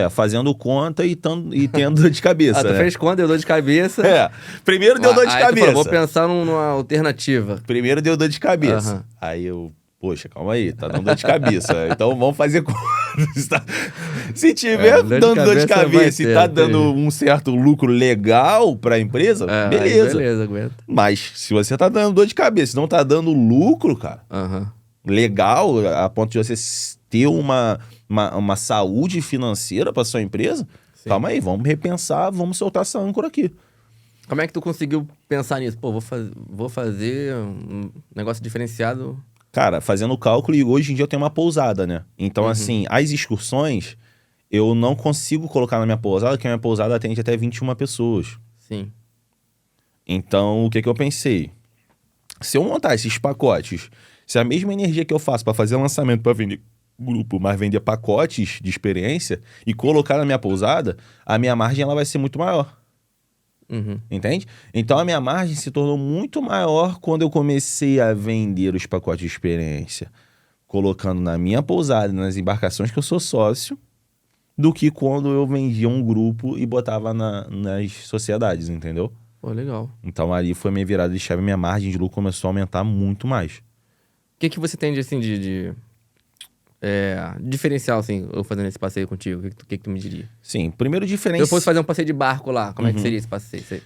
fazendo conta e tendo dor de cabeça. Tu fez conta, deu dor de cabeça. Primeiro deu dor de cabeça. Tu falou, vou pensar numa alternativa. Primeiro deu dor de cabeça. Aí eu, poxa, calma aí, tá dando dor de cabeça. Então vamos fazer conta. Se tiver dando dor de cabeça e tá dando um certo lucro legal pra empresa, beleza. Beleza, aguenta. Mas se você tá dando dor de cabeça e não tá dando lucro, cara... legal, a ponto de você ter uma saúde financeira para sua empresa, calma aí, vamos repensar, vamos soltar essa âncora aqui. Como é que tu conseguiu pensar nisso? Pô, vou fazer um negócio diferenciado. Cara, fazendo o cálculo, e hoje em dia eu tenho uma pousada, né? Então, assim, as excursões, eu não consigo colocar na minha pousada, porque a minha pousada atende até 21 pessoas. Sim. Então, o que que eu pensei? Se eu montar esses pacotes, se a mesma energia que eu faço para fazer lançamento para vender grupo, mas vender pacotes de experiência e colocar na minha pousada, a minha margem ela vai ser muito maior. Uhum. Entende? Então a minha margem se tornou muito maior quando eu comecei a vender os pacotes de experiência, colocando na minha pousada, nas embarcações que eu sou sócio, do que quando eu vendia um grupo e botava nas sociedades, entendeu? Pô, legal. Então ali foi minha virada de chave, minha margem de lucro começou a aumentar muito mais. O que você tem de, assim, diferencial, assim, eu fazendo esse passeio contigo? O que tu me diria? Sim, primeiro Se eu diferencial. fosse fazer um passeio de barco lá, como é que seria esse passeio?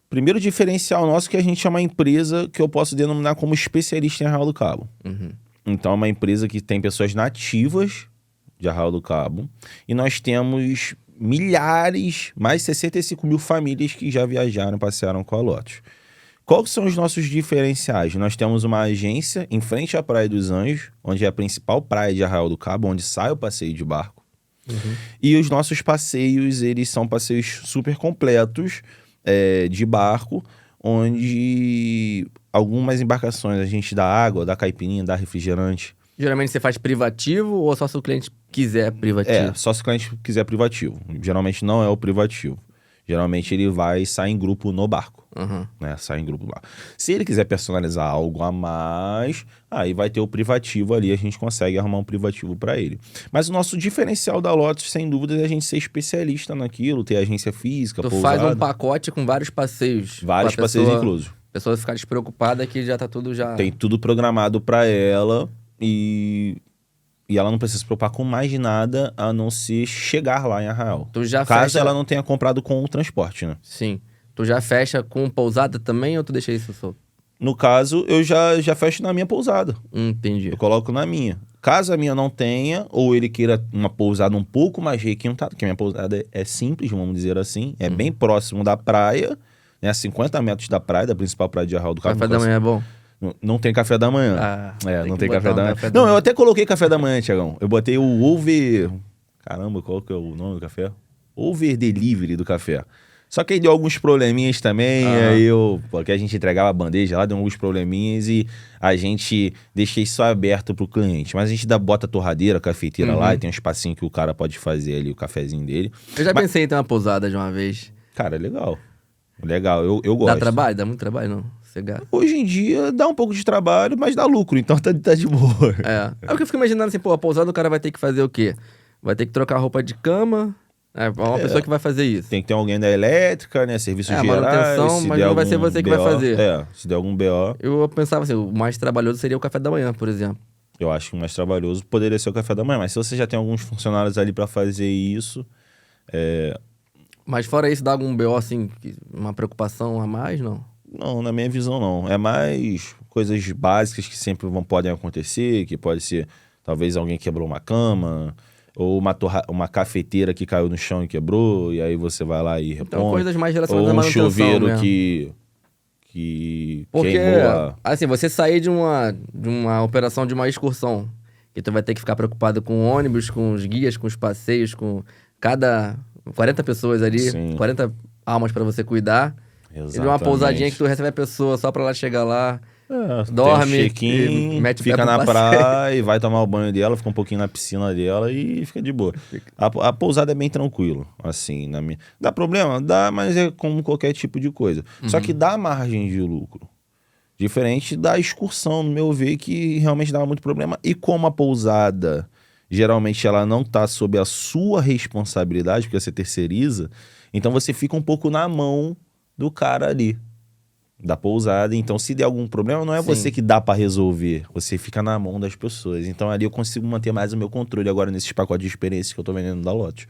Primeiro diferencial nosso é que a gente é uma empresa que eu posso denominar como especialista em Arraial do Cabo. Uhum. Então é uma empresa que tem pessoas nativas de Arraial do Cabo e nós temos milhares, mais de 65 mil famílias que já viajaram e passearam com a Lotus. Quais são os nossos diferenciais? Nós temos uma agência em frente à Praia dos Anjos, onde é a principal praia de Arraial do Cabo, onde sai o passeio de barco. Uhum. E os nossos passeios, eles são passeios super completos, de barco, onde algumas embarcações a gente dá água, dá caipirinha, dá refrigerante. Geralmente você faz privativo ou só se o cliente quiser privativo? Só se o cliente quiser privativo. Geralmente não é o privativo. Geralmente ele vai sair em grupo no barco. Uhum. Né? Sai em grupo lá. Se ele quiser personalizar algo a mais, aí vai ter o privativo ali, a gente consegue arrumar um privativo para ele. Mas o nosso diferencial da Lotus, sem dúvida, é a gente ser especialista naquilo, ter agência física, Tu pousada. faz um pacote com vários passeios. Vários pra passeios pessoa- inclusos. A pessoa ficar despreocupada que já tá tudo já... Tem tudo programado para ela e ela não precisa se preocupar com mais de nada a não ser chegar lá em Arraial. Tu já Caso fecha... ela não tenha comprado com o transporte, né? Sim. Tu já fecha com pousada também ou tu deixa isso solto? No caso, eu já fecho na minha pousada. Entendi. Eu coloco na minha. Caso a minha não tenha, ou ele queira uma pousada um pouco mais requintada, porque a minha pousada é simples, vamos dizer assim, é bem próximo da praia, né, a 50 metros da praia, da principal praia de Arraial do Cabo. Café da manhã é bom? Não tem café da manhã. Tem não que tem botar café um da manhã. café da Não, manhã. eu até coloquei café da manhã, Tiagão. Eu botei o Over... Caramba, qual que é o nome do café? Over Delivery do café. Só que aí deu alguns probleminhas também, aí porque a gente entregava a bandeja lá, deu alguns probleminhas e a gente deixei só aberto pro cliente. Mas a gente bota a torradeira, a cafeteira lá e tem um espacinho que o cara pode fazer ali, o cafezinho dele. Eu já pensei em ter uma pousada de uma vez. Cara, é legal. Legal, eu gosto. Dá trabalho? Dá muito trabalho, não? Você gasta. Hoje em dia dá um pouco de trabalho, mas dá lucro, então tá de boa. É porque eu fico imaginando assim, pô, a pousada o cara vai ter que fazer o quê? Vai ter que trocar roupa de cama. É uma pessoa que vai fazer isso. Tem que ter alguém da elétrica, né? Serviços gerais. Manutenção, se mas der não vai ser algum você que vai BO, fazer. Se der algum BO, Eu pensava assim, o mais trabalhoso seria o café da manhã, por exemplo. eu acho que o mais trabalhoso poderia ser o café da manhã. Mas se você já tem alguns funcionários ali pra fazer isso, Mas fora isso, dá algum BO, assim, uma preocupação a mais, não? não, na minha visão não. É mais coisas básicas que sempre podem acontecer, que pode ser talvez alguém quebrou uma cama, ou uma cafeteira que caiu no chão e quebrou, e aí você vai lá e repõe. Então, coisas mais Ou relacionadas à um manutenção chuveiro mesmo. que Porque, queimou a... assim, você sair de uma operação, de uma excursão, que tu vai ter que ficar preocupado com o ônibus, com os guias, com os passeios, com cada 40 pessoas ali, Sim. 40 almas pra você cuidar. E de uma pousadinha que tu recebe a pessoa só pra ela chegar lá, dorme, tem um check-in, e mete o pé fica pro na passeio. praia e vai tomar o banho dela, fica um pouquinho na piscina dela e fica de boa. A pousada é bem tranquilo, assim, na minha... Dá problema? Dá, mas é como qualquer tipo de coisa. Só que dá margem de lucro. Diferente da excursão, no meu ver, que realmente dava muito problema. E como a pousada, geralmente ela não tá sob a sua responsabilidade, porque você terceiriza, então você fica um pouco na mão do cara ali, da pousada. Então, se der algum problema, não é Sim. você que dá pra resolver, você fica na mão das pessoas. Então, ali eu consigo manter mais o meu controle agora nesses pacotes de experiência que eu tô vendendo da Lotus.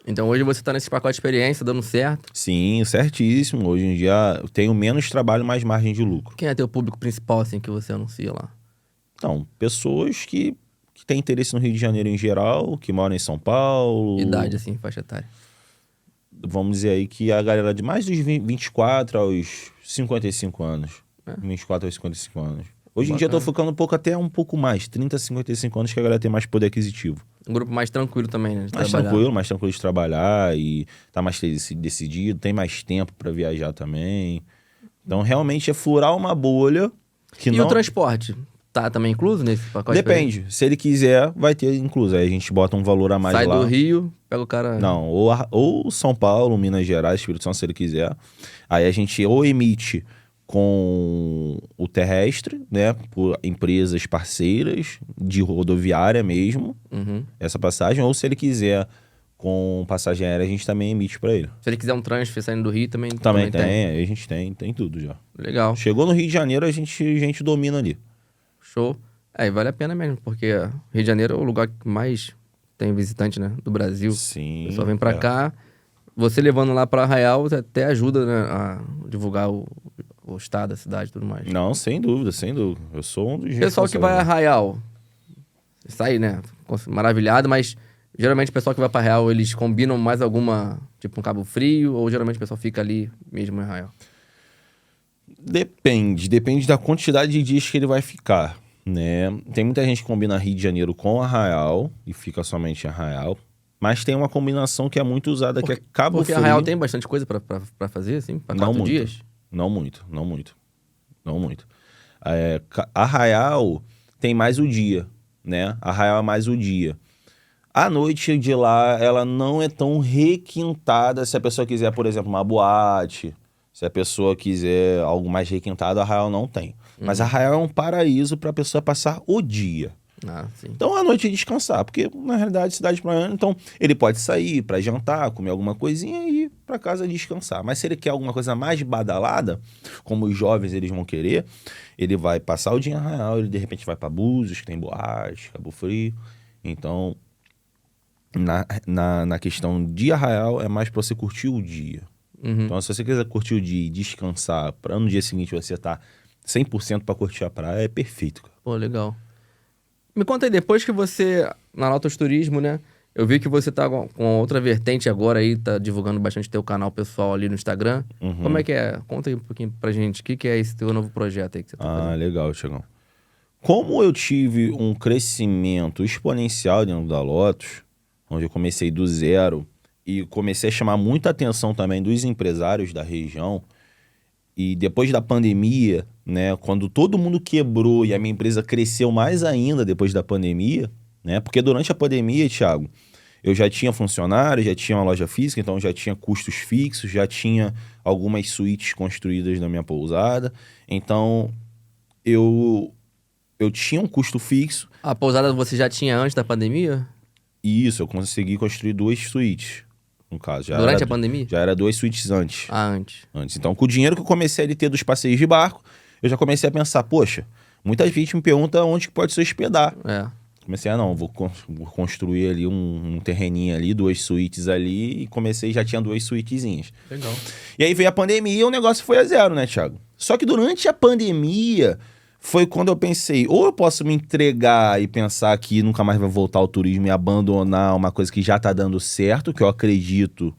Então hoje você tá nesse pacote de experiência, dando certo. Sim, certíssimo. Hoje em dia eu tenho menos trabalho, mais margem de lucro. Quem é teu público principal, assim, que você anuncia lá? Então, pessoas que têm interesse no Rio de Janeiro em geral, que moram em São Paulo. Idade, assim, faixa etária. vamos dizer aí que a galera de mais dos 24 aos 55 anos. 24 aos 55 anos. Hoje em dia eu tô focando um pouco mais, 30 a 55 anos, que a galera tem mais poder aquisitivo. Um grupo mais tranquilo também, né? Mais tranquilo de trabalhar e tá mais decidido, tem mais tempo para viajar também. Então, realmente é furar uma bolha que o transporte? Tá também incluso nesse pacote? Depende. Se ele quiser, vai ter incluso. Aí a gente bota um valor a mais lá. Sai do Rio, pega o cara... Não, ou São Paulo, Minas Gerais, Espírito Santo, se ele quiser. Aí a gente ou emite com o terrestre, né, por empresas parceiras de rodoviária mesmo, essa passagem, ou se ele quiser com passagem aérea, a gente também emite para ele. Se ele quiser um transfer saindo do Rio, também tem. Aí a gente tem tudo já. Legal. Chegou no Rio de Janeiro, a gente domina ali. Show. E vale a pena mesmo, porque Rio de Janeiro é o lugar que mais tem visitante, né, do Brasil. Sim. O pessoal vem pra cá. Você levando lá pra Arraial até ajuda, né, a divulgar o estado, a cidade e tudo mais. Não, sem dúvida, sem dúvida. Eu sou um dos pessoal que vai a Arraial, sai, né, maravilhado, mas geralmente o pessoal que vai pra Arraial, eles combinam mais alguma, tipo um Cabo Frio, ou geralmente o pessoal fica ali mesmo em Arraial? Depende da quantidade de dias que ele vai ficar, né? Tem muita gente que combina Rio de Janeiro com Arraial e fica somente em Arraial, mas tem uma combinação que é muito usada, que é Cabo Frio. Porque Arraial tem bastante coisa pra fazer, assim, pra 4 dias? Não muito. Arraial tem mais o dia, né? Arraial é mais o dia. A noite de lá, ela não é tão requintada se a pessoa quiser, por exemplo, uma boate. Se a pessoa quiser algo mais requintado, Arraial não tem. Mas Arraial é um paraíso para a pessoa passar o dia. Sim. Então, à noite descansar, porque na realidade, cidade praiana, então ele pode sair para jantar, comer alguma coisinha e ir para casa descansar. Mas se ele quer alguma coisa mais badalada, como os jovens eles vão querer, ele vai passar o dia em Arraial, ele de repente vai para Búzios, que tem boate, Cabo Frio. Então, na questão de Arraial, é mais para você curtir o dia. Então, se você quiser curtir o dia e descansar, para no dia seguinte você estar 100% para curtir a praia, é perfeito. Cara. Pô, legal. Me conta aí, depois que você, na Lotus Turismo, né? Eu vi que você tá com outra vertente agora aí, tá divulgando bastante teu canal pessoal ali no Instagram. Como é que é? Conta aí um pouquinho pra gente, o que é esse teu novo projeto aí que você tá fazendo? Legal, Thiagão. Como eu tive um crescimento exponencial dentro da Lotus, onde eu comecei do zero e comecei a chamar muita atenção também dos empresários da região, e depois da pandemia, né, quando todo mundo quebrou e a minha empresa cresceu mais ainda depois da pandemia, né, porque durante a pandemia, Thiago, eu já tinha funcionários, já tinha uma loja física, então já tinha custos fixos, já tinha algumas suítes construídas na minha pousada, então eu tinha um custo fixo. A pousada você já tinha antes da pandemia? Isso, eu consegui construir 2 suítes. No caso, durante a pandemia? Já era 2 suítes antes. Antes. Então, com o dinheiro que eu comecei a ter dos passeios de barco, eu já comecei a pensar, poxa, muita gente me pergunta onde que pode se hospedar. Comecei vou construir ali um terreninho ali, 2 suítes ali, e já tinha 2 suítezinhas. Legal. E aí veio a pandemia e o negócio foi a zero, né, Thiago? Só que durante a pandemia foi quando eu pensei, ou eu posso me entregar e pensar que nunca mais vai voltar ao turismo e abandonar uma coisa que já tá dando certo, que eu acredito,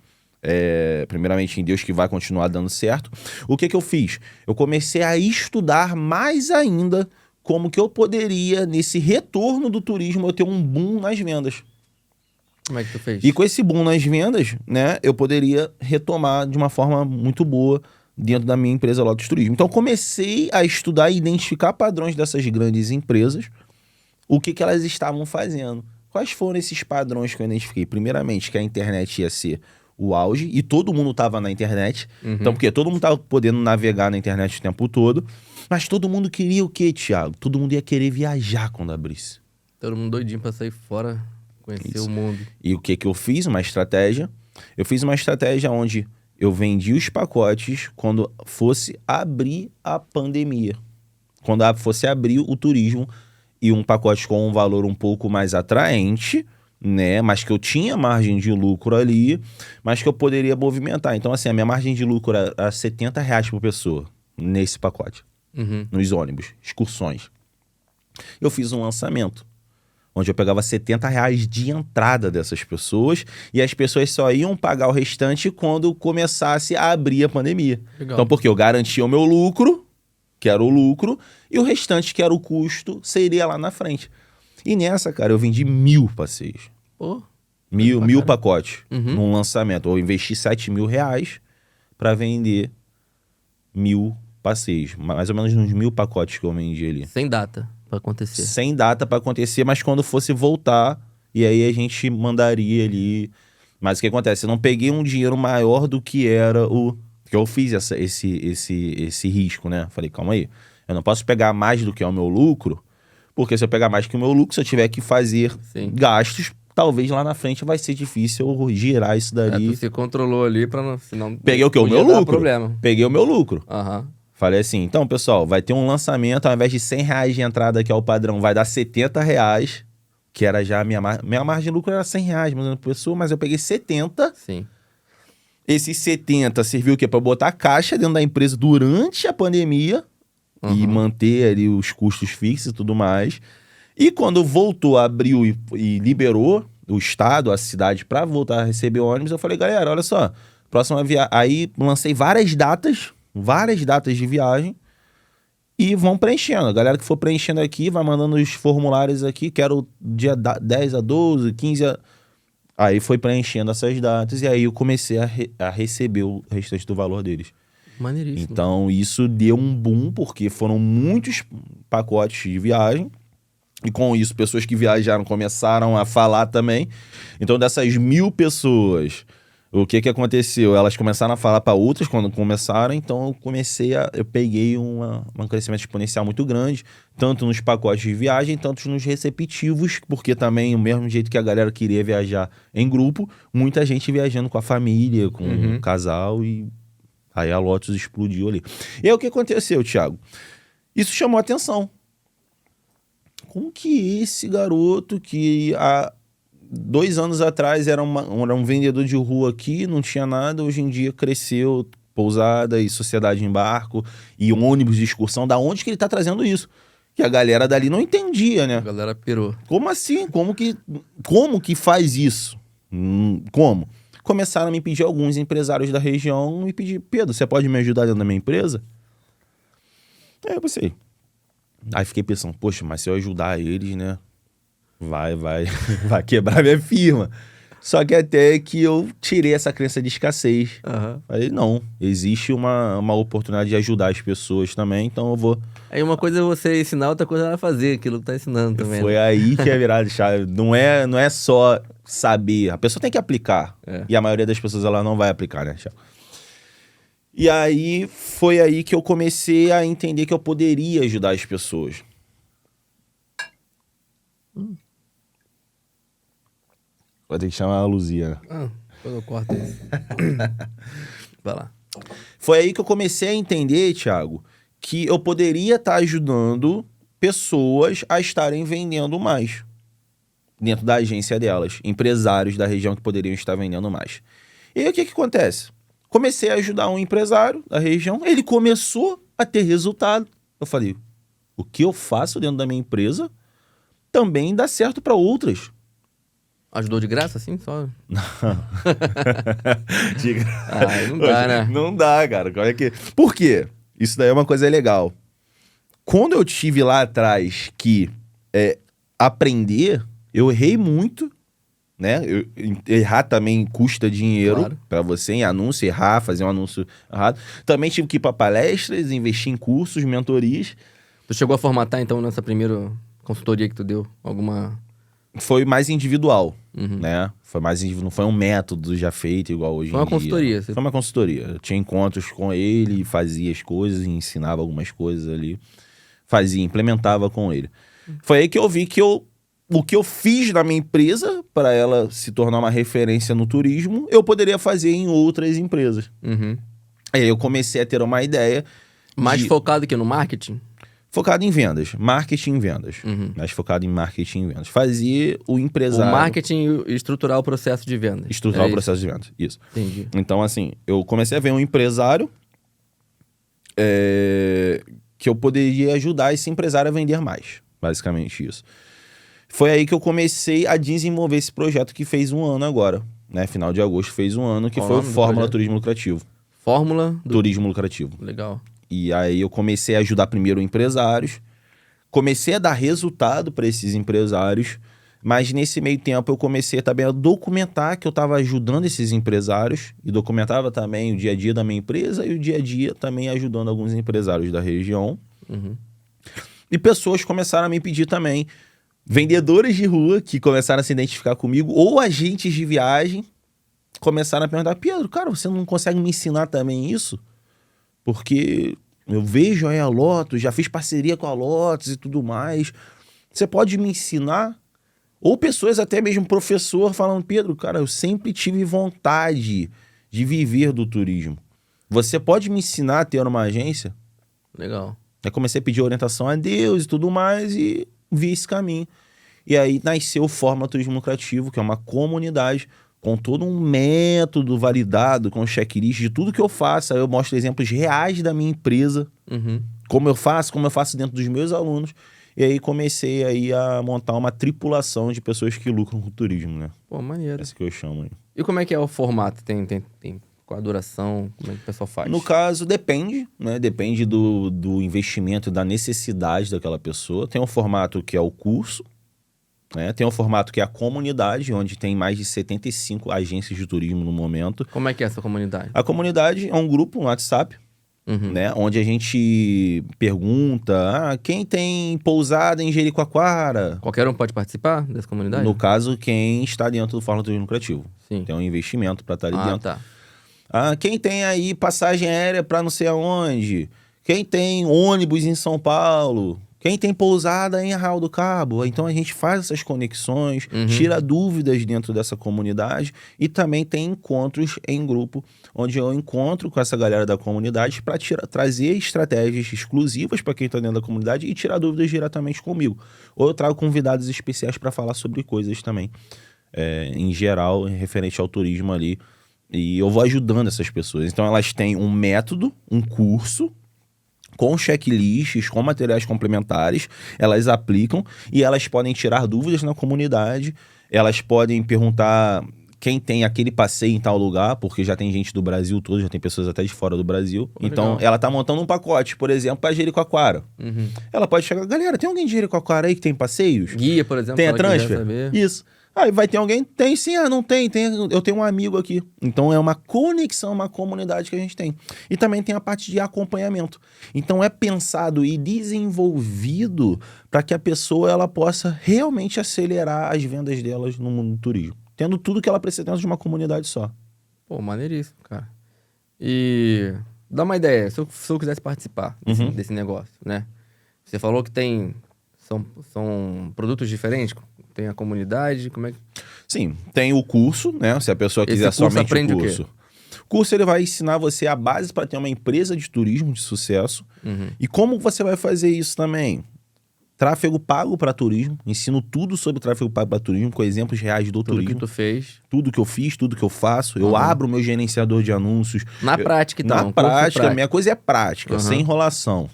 primeiramente em Deus, que vai continuar dando certo. O que eu fiz? Eu comecei a estudar mais ainda como que eu poderia, nesse retorno do turismo, eu ter um boom nas vendas. Como é que tu fez? E com esse boom nas vendas, né, eu poderia retomar de uma forma muito boa dentro da minha empresa Lotus Turismo. Então, comecei a estudar e identificar padrões dessas grandes empresas, o que elas estavam fazendo. Quais foram esses padrões que eu identifiquei? Primeiramente, que a internet ia ser o auge, e todo mundo estava na internet. Então, porque todo mundo estava podendo navegar na internet o tempo todo, mas todo mundo queria o quê, Thiago? Todo mundo ia querer viajar quando abrisse. Todo mundo doidinho para sair fora, conhecer o mundo. E o que eu fiz? Uma estratégia. Eu fiz uma estratégia onde eu vendi os pacotes quando fosse abrir a pandemia. Quando fosse abrir o turismo, e um pacote com um valor um pouco mais atraente, né? Mas que eu tinha margem de lucro ali, mas que eu poderia movimentar. Então, assim, a minha margem de lucro era R$70 por pessoa nesse pacote. Nos ônibus, excursões. Eu fiz um lançamento. onde eu pegava R$70 de entrada dessas pessoas e as pessoas só iam pagar o restante quando começasse a abrir a pandemia. Legal. Então, porque eu garantia o meu lucro, que era o lucro, e o restante, que era o custo, seria lá na frente. E nessa, cara, eu vendi 1000 passeios. Pô, 1000 pacotes Uhum. num lançamento. Eu investi R$7.000 para vender 1000 passeios. Mais ou menos uns 1000 pacotes que eu vendi ali. sem data pra acontecer. Sem data para acontecer, mas quando fosse voltar, e aí a gente mandaria ali. Mas o que acontece? Eu não peguei um dinheiro maior do que era o... Porque eu fiz esse risco, né? Falei, calma aí. Eu não posso pegar mais do que é o meu lucro, porque se eu pegar mais que o meu lucro, se eu tiver que fazer Sim. gastos, talvez lá na frente vai ser difícil eu girar isso dali. Tu se controlou ali pra não... Senão Peguei o quê? O podia meu dar lucro. problema. Peguei o meu lucro. Aham. Falei assim, então, pessoal, vai ter um lançamento, ao invés de R$100 de entrada, que é o padrão, vai dar R$70, que era já a minha margem de lucro era R$100, mas pessoa, mas eu peguei 70. Sim. Esses 70 serviu o quê? Para botar caixa dentro da empresa durante a pandemia e manter ali os custos fixos e tudo mais. E quando voltou, abriu e liberou o estado, a cidade, para voltar a receber ônibus, eu falei, galera, olha só, próxima viagem. Aí lancei várias datas de viagem e vão preenchendo. A galera que for preenchendo aqui, vai mandando os formulários aqui, quero dia 10 a 12, 15 a... Aí foi preenchendo essas datas e aí eu comecei a receber o restante do valor deles. Maneiríssimo. Então isso deu um boom, porque foram muitos pacotes de viagem. E com isso, pessoas que viajaram começaram a falar também. Então, dessas 1000 pessoas, o que aconteceu? Elas começaram a falar para outras quando começaram. Então, eu peguei um crescimento exponencial muito grande, tanto nos pacotes de viagem, tanto nos receptivos, porque também, o mesmo jeito que a galera queria viajar em grupo, muita gente viajando com a família, com o casal, e aí a Lotus explodiu ali. E aí, o que aconteceu, Thiago? Isso chamou a atenção. Como que esse garoto que há 2 anos atrás era um vendedor de rua aqui, não tinha nada, hoje em dia cresceu, pousada e sociedade em barco e ônibus de excursão, da onde que ele tá trazendo isso? Que a galera dali não entendia, né? A galera pirou. Como assim? Como que faz isso? Como? Começaram a me pedir, alguns empresários da região, me pedir, Pedro, você pode me ajudar dentro da minha empresa? Aí eu pensei... Aí fiquei pensando, poxa, mas se eu ajudar eles, né, vai quebrar minha firma. Só que até que eu tirei essa crença de escassez. Falei, não, existe uma oportunidade de ajudar as pessoas também, então eu vou... Aí uma coisa é você ensinar, outra coisa é fazer aquilo que tá ensinando também. Foi aí que é virada de chave. Não é só saber, a pessoa tem que aplicar. E a maioria das pessoas, ela não vai aplicar, né, Thiago? E aí, foi aí que eu comecei a entender que eu poderia ajudar as pessoas. Vou ter que chamar a Luzia, né? Depois eu corto isso. Vai lá. Foi aí que eu comecei a entender, Thiago, que eu poderia estar ajudando pessoas a estarem vendendo mais dentro da agência delas. Empresários da região que poderiam estar vendendo mais. E aí, o que acontece? Comecei a ajudar um empresário da região, ele começou a ter resultado. Eu falei, o que eu faço dentro da minha empresa também dá certo para outras. Ajudou de graça, assim? Só... Aí não dá, né? Não dá, cara. Por quê? Isso daí é uma coisa legal. Quando eu tive lá atrás que aprender, eu errei muito, né? Errar também custa dinheiro, claro, para você em anúncio, errar, fazer um anúncio errado. Também tive que ir para palestras, investir em cursos, mentorias. Tu chegou a formatar, então, nessa primeira consultoria que tu deu? Alguma... Foi mais individual, né? Não foi um método já feito igual hoje em dia. Foi uma consultoria. Foi uma consultoria. Eu tinha encontros com ele, fazia as coisas, ensinava algumas coisas ali. Implementava com ele. Foi aí que eu vi que o que eu fiz na minha empresa, para ela se tornar uma referência no turismo, eu poderia fazer em outras empresas. Aí eu comecei a ter uma ideia. Mais focado que no marketing? Focado em vendas. Marketing e vendas. Mais focado em marketing e vendas. Fazia o empresário... O marketing e estruturar o processo de vendas. Estruturar o processo de vendas, isso. Entendi. Então, assim, eu comecei a ver um empresário que eu poderia ajudar esse empresário a vender mais. Basicamente isso. Foi aí que eu comecei a desenvolver esse projeto que fez 1 ano agora, né? Final de agosto fez 1 ano, que Qual foi o o nome do Fórmula projeto? Turismo Lucrativo. Fórmula do... Turismo Lucrativo. Legal. E aí eu comecei a ajudar primeiro empresários, comecei a dar resultado para esses empresários, mas nesse meio tempo eu comecei também a documentar que eu estava ajudando esses empresários e documentava também o dia a dia da minha empresa e o dia a dia também ajudando alguns empresários da região. Uhum. E pessoas começaram a me pedir também, vendedores de rua que começaram a se identificar comigo ou agentes de viagem começaram a perguntar: Pedro, cara, você não consegue me ensinar também isso? Porque eu vejo aí a Lotus, já fiz parceria com a Lotus e tudo mais. Você pode me ensinar? Ou pessoas, até mesmo professor, falando: Pedro, cara, eu sempre tive vontade de viver do turismo. Você pode me ensinar a ter uma agência? Legal. Aí comecei a pedir orientação a Deus e tudo mais e vi esse caminho. E aí nasceu o Fórmula Turismo Lucrativo, que é uma comunidade com todo um método validado, com checklist de tudo que eu faço. Aí eu mostro exemplos reais da minha empresa, Uhum. como eu faço dentro dos meus alunos. E aí comecei aí a montar uma tripulação de pessoas que lucram com o turismo, né? Pô, maneiro. Essa que eu chamo aí. E como é que é o formato? Tem qual a duração? Como é que o pessoal faz? No caso, depende, né? Depende do investimento e da necessidade daquela pessoa. Tem um formato que é o curso, né? Tem um formato que é a comunidade, onde tem mais de 75 agências de turismo no momento. Como é que é essa comunidade? A comunidade é um grupo no WhatsApp, Uhum. né? Onde a gente pergunta: quem tem pousada em Jericoacoara? Qualquer um pode participar dessa comunidade? No caso, quem está dentro do Fórmula Turismo Lucrativo. Sim. Tem um investimento para estar ali dentro. Tá. Quem tem aí passagem aérea para não sei aonde? Quem tem ônibus em São Paulo? Quem tem pousada em Arraial do Cabo? Então a gente faz essas conexões, tira dúvidas dentro dessa comunidade e também tem encontros em grupo, onde eu encontro com essa galera da comunidade para trazer estratégias exclusivas para quem está dentro da comunidade e tirar dúvidas diretamente comigo. Ou eu trago convidados especiais para falar sobre coisas também, em geral, referente ao turismo ali. E eu vou ajudando essas pessoas. Então elas têm um método, um curso, com checklists, com materiais complementares, elas aplicam e elas podem tirar dúvidas na comunidade, elas podem perguntar quem tem aquele passeio em tal lugar, porque já tem gente do Brasil todo, já tem pessoas até de fora do Brasil. Então, ela tá montando um pacote, por exemplo, para Jericoacoara. Ela pode chegar: galera, tem alguém de Jericoacoara aí que tem passeios? Guia, por exemplo. Tem a se ela quiser transfer? saber. Isso. Aí vai ter alguém? Tem sim, não tem. Eu tenho um amigo aqui. Então é uma conexão, uma comunidade que a gente tem. E também tem a parte de acompanhamento. Então é pensado e desenvolvido para que a pessoa ela possa realmente acelerar as vendas delas no mundo do turismo. Tendo tudo que ela precisa dentro de uma comunidade só. Pô, maneiríssimo, cara. E dá uma ideia, se eu quisesse participar desse negócio, né? Você falou que são produtos diferentes? Tem a comunidade, como é que... Sim, tem o curso, né? Se a pessoa Esse quiser curso somente aprende o o quê? curso. O curso ele vai ensinar você a base para ter uma empresa de turismo de sucesso. E como você vai fazer isso também? Tráfego pago para turismo. Ensino tudo sobre tráfego pago para turismo, com exemplos reais do Tudo turismo. que tu fez. Tudo que eu fiz, tudo que eu faço. Eu abro o meu gerenciador de anúncios. Na prática, então. Na curso prática, minha coisa é prática, Aham. sem enrolação.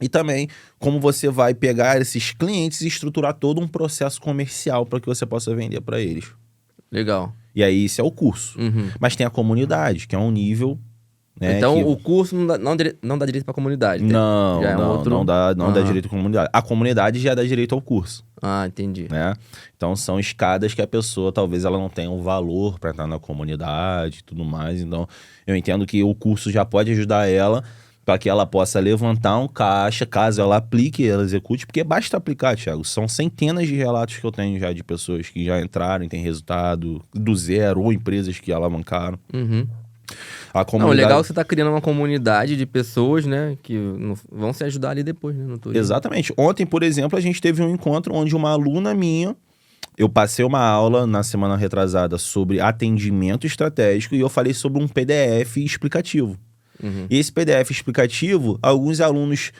E também como você vai pegar esses clientes e estruturar todo um processo comercial para que você possa vender para eles. Legal. E aí, esse é o curso. Mas tem a comunidade, que é um nível... né, Então, que... o curso não dá direito pra comunidade. Não, já é um outro... não dá direito à comunidade. A comunidade já dá direito ao curso. Ah, entendi. Né? Então são escadas que a pessoa talvez ela não tenha um valor para entrar na comunidade e tudo mais. Então eu entendo que o curso já pode ajudar ela para que ela possa levantar um caixa, caso ela aplique e ela execute, porque basta aplicar, Thiago. São centenas de relatos que eu tenho já de pessoas que já entraram e têm resultado do zero, ou empresas que alavancaram. A comunidade... Não, o legal é que você tá criando uma comunidade de pessoas, né, que vão se ajudar ali depois, né, no turismo. Exatamente. Ontem, por exemplo, a gente teve um encontro onde uma aluna minha, eu passei uma aula na semana retrasada sobre atendimento estratégico e eu falei sobre um PDF explicativo. E esse PDF explicativo, alguns alunos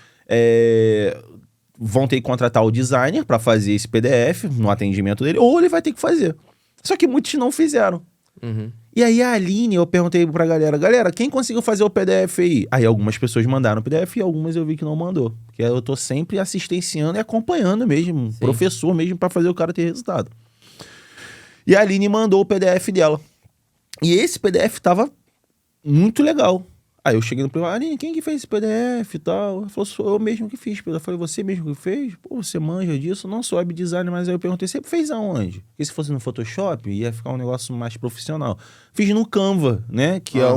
vão ter que contratar o designer para fazer esse PDF no atendimento dele, ou ele vai ter que fazer. Só que muitos não fizeram. E aí a Aline, eu perguntei pra galera, quem conseguiu fazer o PDF aí? Aí algumas pessoas mandaram o PDF e algumas eu vi que não mandou. Porque eu tô sempre assistenciando e acompanhando mesmo, professor mesmo, para fazer o cara ter resultado. E a Aline mandou o PDF dela. E esse PDF tava muito legal. Aí eu cheguei no privado, Aline, quem que fez esse PDF e tal? Ela falou, sou eu mesmo que fiz. Eu falei, você mesmo que fez? Pô, você manja disso? Não sou web designer, mas aí eu perguntei, você fez aonde? Porque se fosse no Photoshop, ia ficar um negócio mais profissional. Fiz no Canva, né? Que é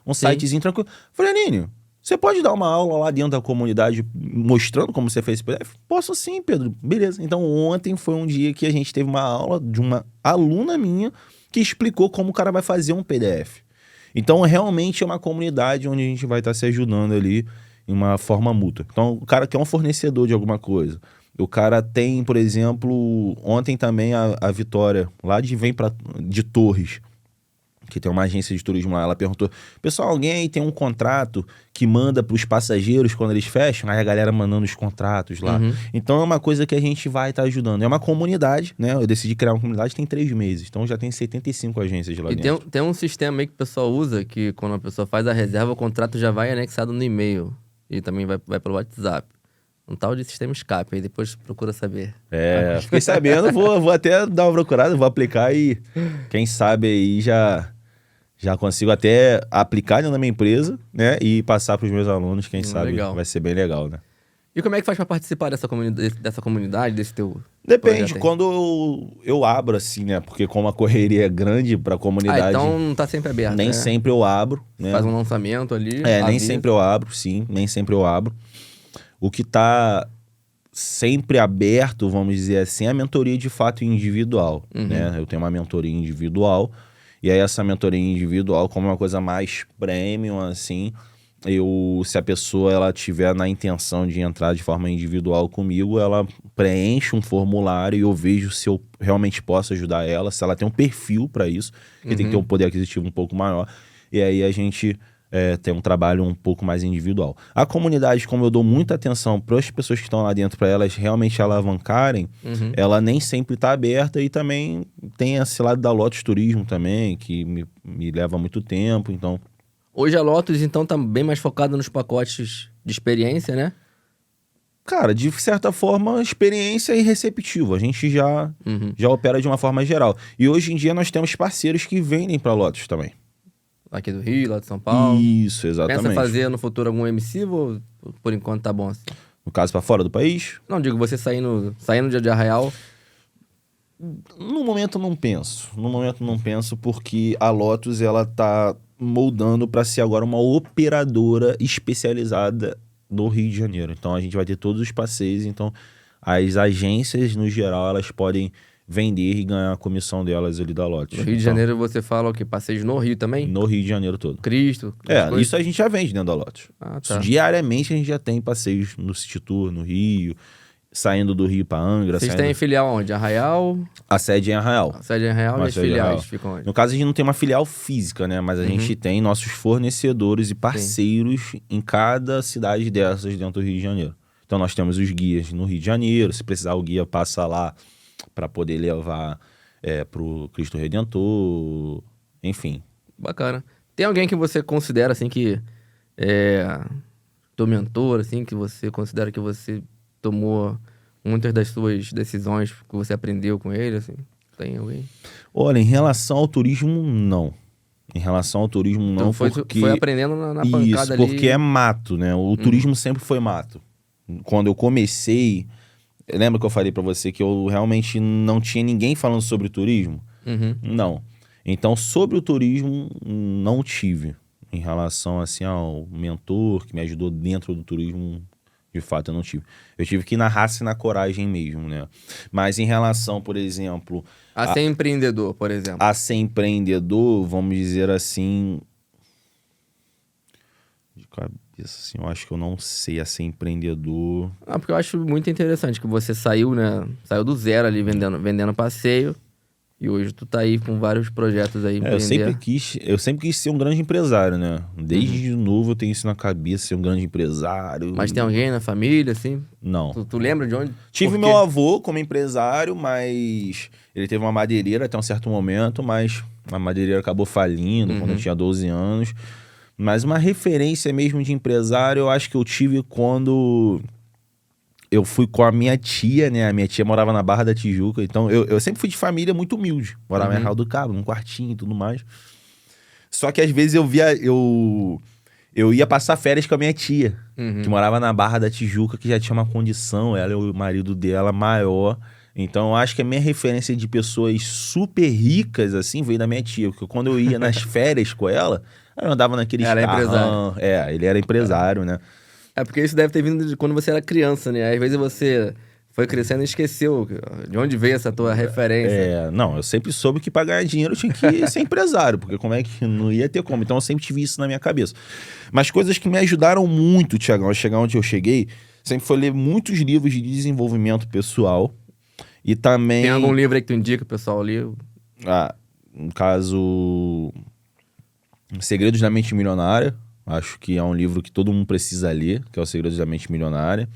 um sitezinho tranquilo. Falei, Aline, você pode dar uma aula lá dentro da comunidade mostrando como você fez esse PDF? Posso sim, Pedro. Beleza. Então ontem foi um dia que a gente teve uma aula de uma aluna minha que explicou como o cara vai fazer um PDF. Então, realmente é uma comunidade onde a gente vai estar se ajudando ali em uma forma mútua. Então, o cara que é um fornecedor de alguma coisa. O cara tem, por exemplo, ontem também a Vitória, lá de Torres, que tem uma agência de turismo lá, ela perguntou, pessoal, alguém aí tem um contrato que manda para os passageiros quando eles fecham? Aí a galera mandando os contratos lá. Então é uma coisa que a gente vai estar ajudando. É uma comunidade, né? Eu decidi criar uma comunidade tem 3 meses, então já tem 75 agências lá dentro. E tem um sistema aí que o pessoal usa, que quando a pessoa faz a reserva, o contrato já vai anexado no e-mail. E também vai pelo WhatsApp. Um tal de sistema escape, aí depois procura saber. Fiquei sabendo, vou até dar uma procurada, vou aplicar e quem sabe aí já consigo até aplicar na minha empresa, né? E passar para os meus alunos, quem sabe legal. Vai ser bem legal, né? E como é que faz para participar dessa comunidade, desse teu... Depende, quando eu abro assim, né? Porque como a correria é grande para a comunidade... então não tá sempre aberto, Nem sempre eu abro, né? Faz um lançamento ali... nem sempre eu abro, sim. Nem sempre eu abro. O que tá sempre aberto, vamos dizer assim, é a mentoria de fato individual, né? Eu tenho uma mentoria individual... E aí essa mentoria individual, como é uma coisa mais premium, assim, se a pessoa ela tiver na intenção de entrar de forma individual comigo, ela preenche um formulário e eu vejo se eu realmente posso ajudar ela, se ela tem um perfil para isso, que tem que ter um poder aquisitivo um pouco maior. E aí a gente tem um trabalho um pouco mais individual. A comunidade, como eu dou muita atenção para as pessoas que estão lá dentro, para elas realmente alavancarem, ela nem sempre está aberta e também tem esse lado da Lotus Turismo também, que me leva muito tempo, então... Hoje a Lotus, então, tá bem mais focada nos pacotes de experiência, né? Cara, de certa forma, experiência e receptivo. A gente já opera de uma forma geral. E hoje em dia nós temos parceiros que vendem para Lotus também. Aqui do Rio, lá de São Paulo. Isso, exatamente. Pensa fazer no futuro algum MC ou por enquanto tá bom assim? No caso, para fora do país? Não, digo, você saindo de Arraial. No momento não penso. No momento não penso porque a Lotus, ela tá moldando para ser agora uma operadora especializada no Rio de Janeiro. Então a gente vai ter todos os passeios, então as agências, no geral, elas podem vender e ganhar a comissão delas ali da Lotus. No Rio de Janeiro você fala o quê? Passeios no Rio também? No Rio de Janeiro todo. Cristo? Isso a gente já vende dentro da Lotus. Tá. Diariamente a gente já tem passeios no City Tour, no Rio, saindo do Rio para Angra. Vocês têm filial onde? Arraial? A sede é em Arraial. A sede é em Arraial e as filiais ficam onde? No caso, a gente não tem uma filial física, né? Mas a gente tem nossos fornecedores e parceiros em cada cidade dessas dentro do Rio de Janeiro. Então nós temos os guias no Rio de Janeiro. Se precisar, o guia passa lá para poder levar pro Cristo Redentor, enfim. Bacana. Tem alguém que você considera, assim, que teu mentor, assim, que você considera que você tomou muitas das suas decisões, que você aprendeu com ele, assim? Tem alguém? Olha, em relação ao turismo, não. Em relação ao turismo, não, então porque... foi aprendendo na pancada ali. Isso, porque é mato, né? O turismo sempre foi mato. Quando eu comecei... Lembra que eu falei pra você que eu realmente não tinha ninguém falando sobre turismo? Não. Então, sobre o turismo, não tive. Em relação, assim, ao mentor que me ajudou dentro do turismo, de fato, eu não tive. Eu tive que ir na raça e na coragem mesmo, né? Mas em relação, por exemplo... A ser empreendedor, por exemplo. A ser empreendedor, vamos dizer assim... De cabeça, assim, eu acho que eu não sei a ser empreendedor. Porque eu acho muito interessante que você saiu, né? Saiu do zero ali vendendo passeio. E hoje tu tá aí com vários projetos aí. Eu sempre quis ser um grande empresário, né? Desde novo eu tenho isso na cabeça, ser um grande empresário. Mas tem alguém na família, assim? Não. Tu lembra de onde? Tive meu avô como empresário, mas ele teve uma madeireira até um certo momento, mas a madeireira acabou falindo quando eu tinha 12 anos. Mas uma referência mesmo de empresário, eu acho que eu tive quando eu fui com a minha tia, né? A minha tia morava na Barra da Tijuca, então eu sempre fui de família muito humilde. Morava em Arraial do Cabo, num quartinho e tudo mais. Só que às vezes eu ia passar férias com a minha tia, que morava na Barra da Tijuca, que já tinha uma condição, ela e o marido dela maior. Então eu acho que a minha referência de pessoas super ricas, assim, veio da minha tia. Porque quando eu ia nas férias com ela, eu andava naqueles Era carrão. empresário. Ele era empresário, né? É porque isso deve ter vindo de quando você era criança, né? Às vezes você foi crescendo e esqueceu de onde veio essa tua referência. Não, eu sempre soube que para ganhar dinheiro eu tinha que ser empresário, porque como é que não ia ter como? Então eu sempre tive isso na minha cabeça. Mas coisas que me ajudaram muito, Thiagão, a chegar onde eu cheguei, sempre foi ler muitos livros de desenvolvimento pessoal e também... Tem algum livro aí que tu indica, pessoal, ali? No caso, Segredos da Mente Milionária, acho que é um livro que todo mundo precisa ler, que é o Segredos da Mente Milionária.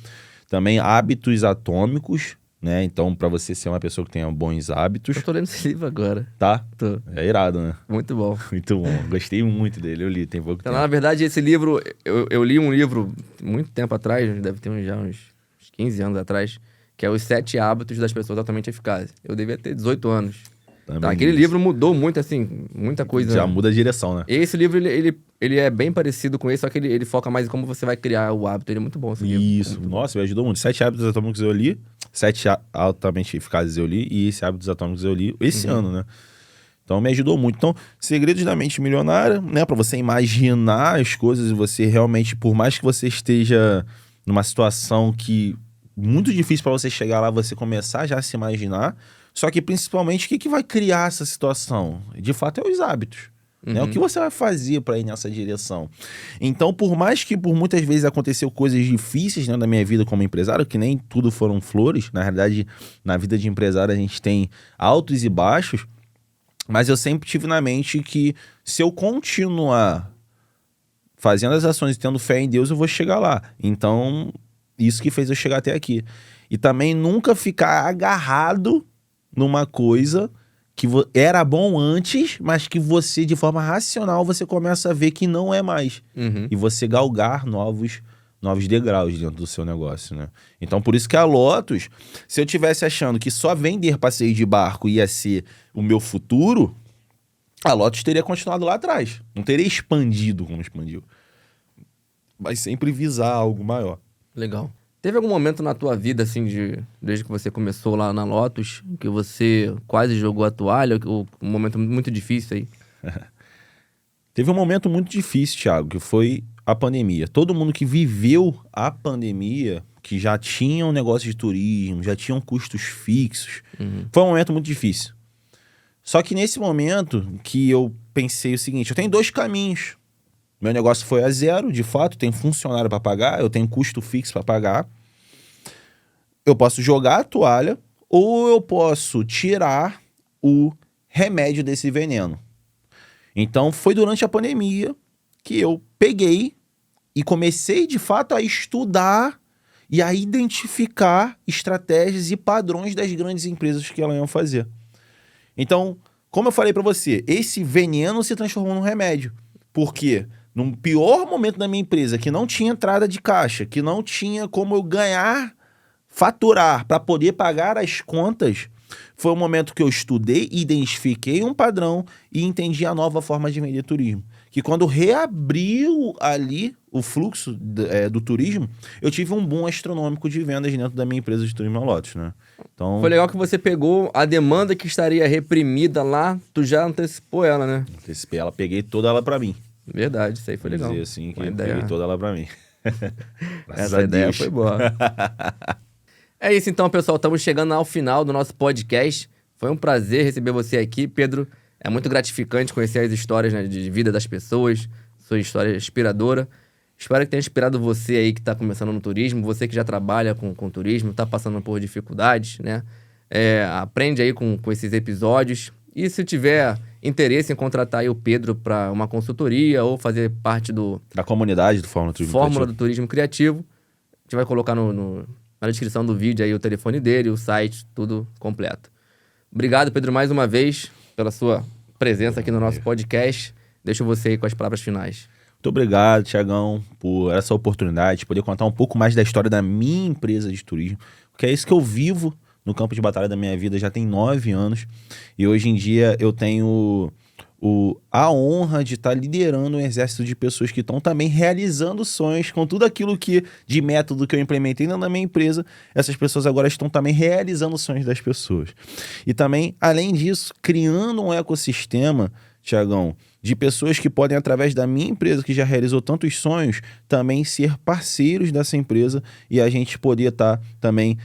Também Hábitos Atômicos, né? Então, pra você ser uma pessoa que tenha bons hábitos... Eu tô lendo esse livro agora. Tá? Tô. É irado, né? Muito bom. Muito bom. Gostei muito dele. Eu li, tem pouco Então, tempo. na verdade, esse livro... Eu li um livro muito tempo atrás, deve ter uns 15 anos atrás, que é Os 7 Hábitos das Pessoas Altamente Eficazes. Eu devia ter 18 anos. Tá, aquele livro mudou muito, assim, muita coisa. Já muda a direção, né? Esse livro, ele é bem parecido com esse, só que ele foca mais em como você vai criar o hábito. Ele é muito bom, esse livro. Isso. Nossa, me ajudou muito. 7 Hábitos Atômicos eu li, 7 Altamente Eficazes eu li, e esse Hábitos Atômicos eu li esse ano, né? Então, me ajudou muito. Então, Segredos da Mente Milionária, né? Pra você imaginar as coisas e você realmente, por mais que você esteja numa situação que... muito difícil pra você chegar lá, você começar já a se imaginar. Só que, principalmente, o que vai criar essa situação? De fato, é os hábitos. Né? O que você vai fazer para ir nessa direção? Então, por mais que por muitas vezes aconteceu coisas difíceis, né, na minha vida como empresário, que nem tudo foram flores, na realidade, na vida de empresário a gente tem altos e baixos, mas eu sempre tive na mente que se eu continuar fazendo as ações e tendo fé em Deus, eu vou chegar lá. Então, isso que fez eu chegar até aqui. E também nunca ficar agarrado numa coisa que era bom antes, mas que você, de forma racional, você começa a ver que não é mais. E você galgar novos degraus dentro do seu negócio, né? Então, por isso que a Lotus, se eu tivesse achando que só vender passeio de barco ia ser o meu futuro, a Lotus teria continuado lá atrás. Não teria expandido como expandiu. Mas sempre visar algo maior. Legal. Teve algum momento na tua vida, assim, desde que você começou lá na Lotus, que você quase jogou a toalha, ou um momento muito difícil aí? Teve um momento muito difícil, Thiago, que foi a pandemia. Todo mundo que viveu a pandemia, que já tinha um negócio de turismo, já tinham custos fixos, foi um momento muito difícil. Só que nesse momento que eu pensei o seguinte, eu tenho 2 caminhos. Meu negócio foi a zero, de fato, tem funcionário para pagar, eu tenho custo fixo para pagar. Eu posso jogar a toalha ou eu posso tirar o remédio desse veneno. Então, foi durante a pandemia que eu peguei e comecei, de fato, a estudar e a identificar estratégias e padrões das grandes empresas que elas iam fazer. Então, como eu falei para você, esse veneno se transformou num remédio. Por quê? No pior momento da minha empresa, que não tinha entrada de caixa, que não tinha como eu faturar para poder pagar as contas, foi o momento que eu estudei, identifiquei um padrão e entendi a nova forma de vender turismo. Que quando reabriu ali o fluxo do turismo, eu tive um boom astronômico de vendas dentro da minha empresa de turismo Lotus, né? Então, foi legal que você pegou a demanda que estaria reprimida lá, tu já antecipou ela, né? Antecipei ela, peguei toda ela para mim. Verdade, isso aí foi legal. Dizer assim, que eu ideia. peguei toda ela pra mim. Essa ideia foi boa. É isso então, pessoal. Estamos chegando ao final do nosso podcast. Foi um prazer receber você aqui, Pedro. É muito gratificante conhecer as histórias, né, de vida das pessoas. Sua história é inspiradora. Espero que tenha inspirado você aí que está começando no turismo, você que já trabalha com turismo, está passando por dificuldades, né? Aprende aí com esses episódios. E se tiver interesse em contratar aí o Pedro para uma consultoria ou fazer parte da comunidade do Fórmula Turismo Fórmula Criativo. do Turismo Criativo, a gente vai colocar na descrição do vídeo aí o telefone dele, o site, tudo completo. Obrigado, Pedro, mais uma vez pela sua presença aqui no nosso podcast. Deixo você aí com as palavras finais. Muito obrigado, Thiagão, por essa oportunidade de poder contar um pouco mais da história da minha empresa de turismo, porque é isso que eu vivo no campo de batalha da minha vida, já tem 9 anos, e hoje em dia eu tenho a honra de estar liderando um exército de pessoas que estão também realizando sonhos com tudo aquilo de método que eu implementei na minha empresa. Essas pessoas agora estão também realizando os sonhos das pessoas. E também, além disso, criando um ecossistema, Thiagão, de pessoas que podem, através da minha empresa, que já realizou tantos sonhos, também ser parceiros dessa empresa e a gente poder estar também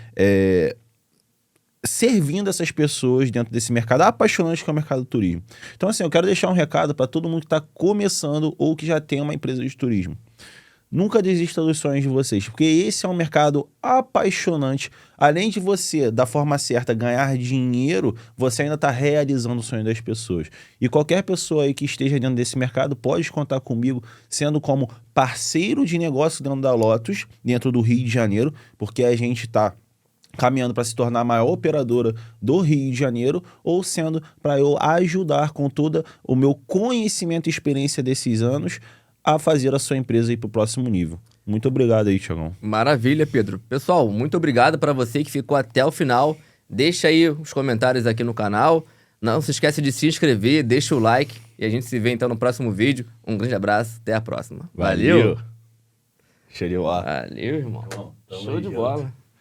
servindo essas pessoas dentro desse mercado apaixonante que é o mercado do turismo. Então, assim, eu quero deixar um recado para todo mundo que está começando ou que já tem uma empresa de turismo. Nunca desista dos sonhos de vocês, porque esse é um mercado apaixonante. Além de você, da forma certa, ganhar dinheiro, você ainda está realizando o sonho das pessoas. E qualquer pessoa aí que esteja dentro desse mercado pode contar comigo, sendo como parceiro de negócio dentro da Lotus, dentro do Rio de Janeiro, porque a gente está caminhando para se tornar a maior operadora do Rio de Janeiro, ou sendo para eu ajudar com todo o meu conhecimento e experiência desses anos a fazer a sua empresa ir para o próximo nível. Muito obrigado aí, Thiagão. Maravilha, Pedro. Pessoal, muito obrigado para você que ficou até o final. Deixa aí os comentários aqui no canal. Não se esquece de se inscrever, deixa o like e a gente se vê então no próximo vídeo. Um grande abraço, até a próxima. Valeu! Valeu, irmão. Show de bola.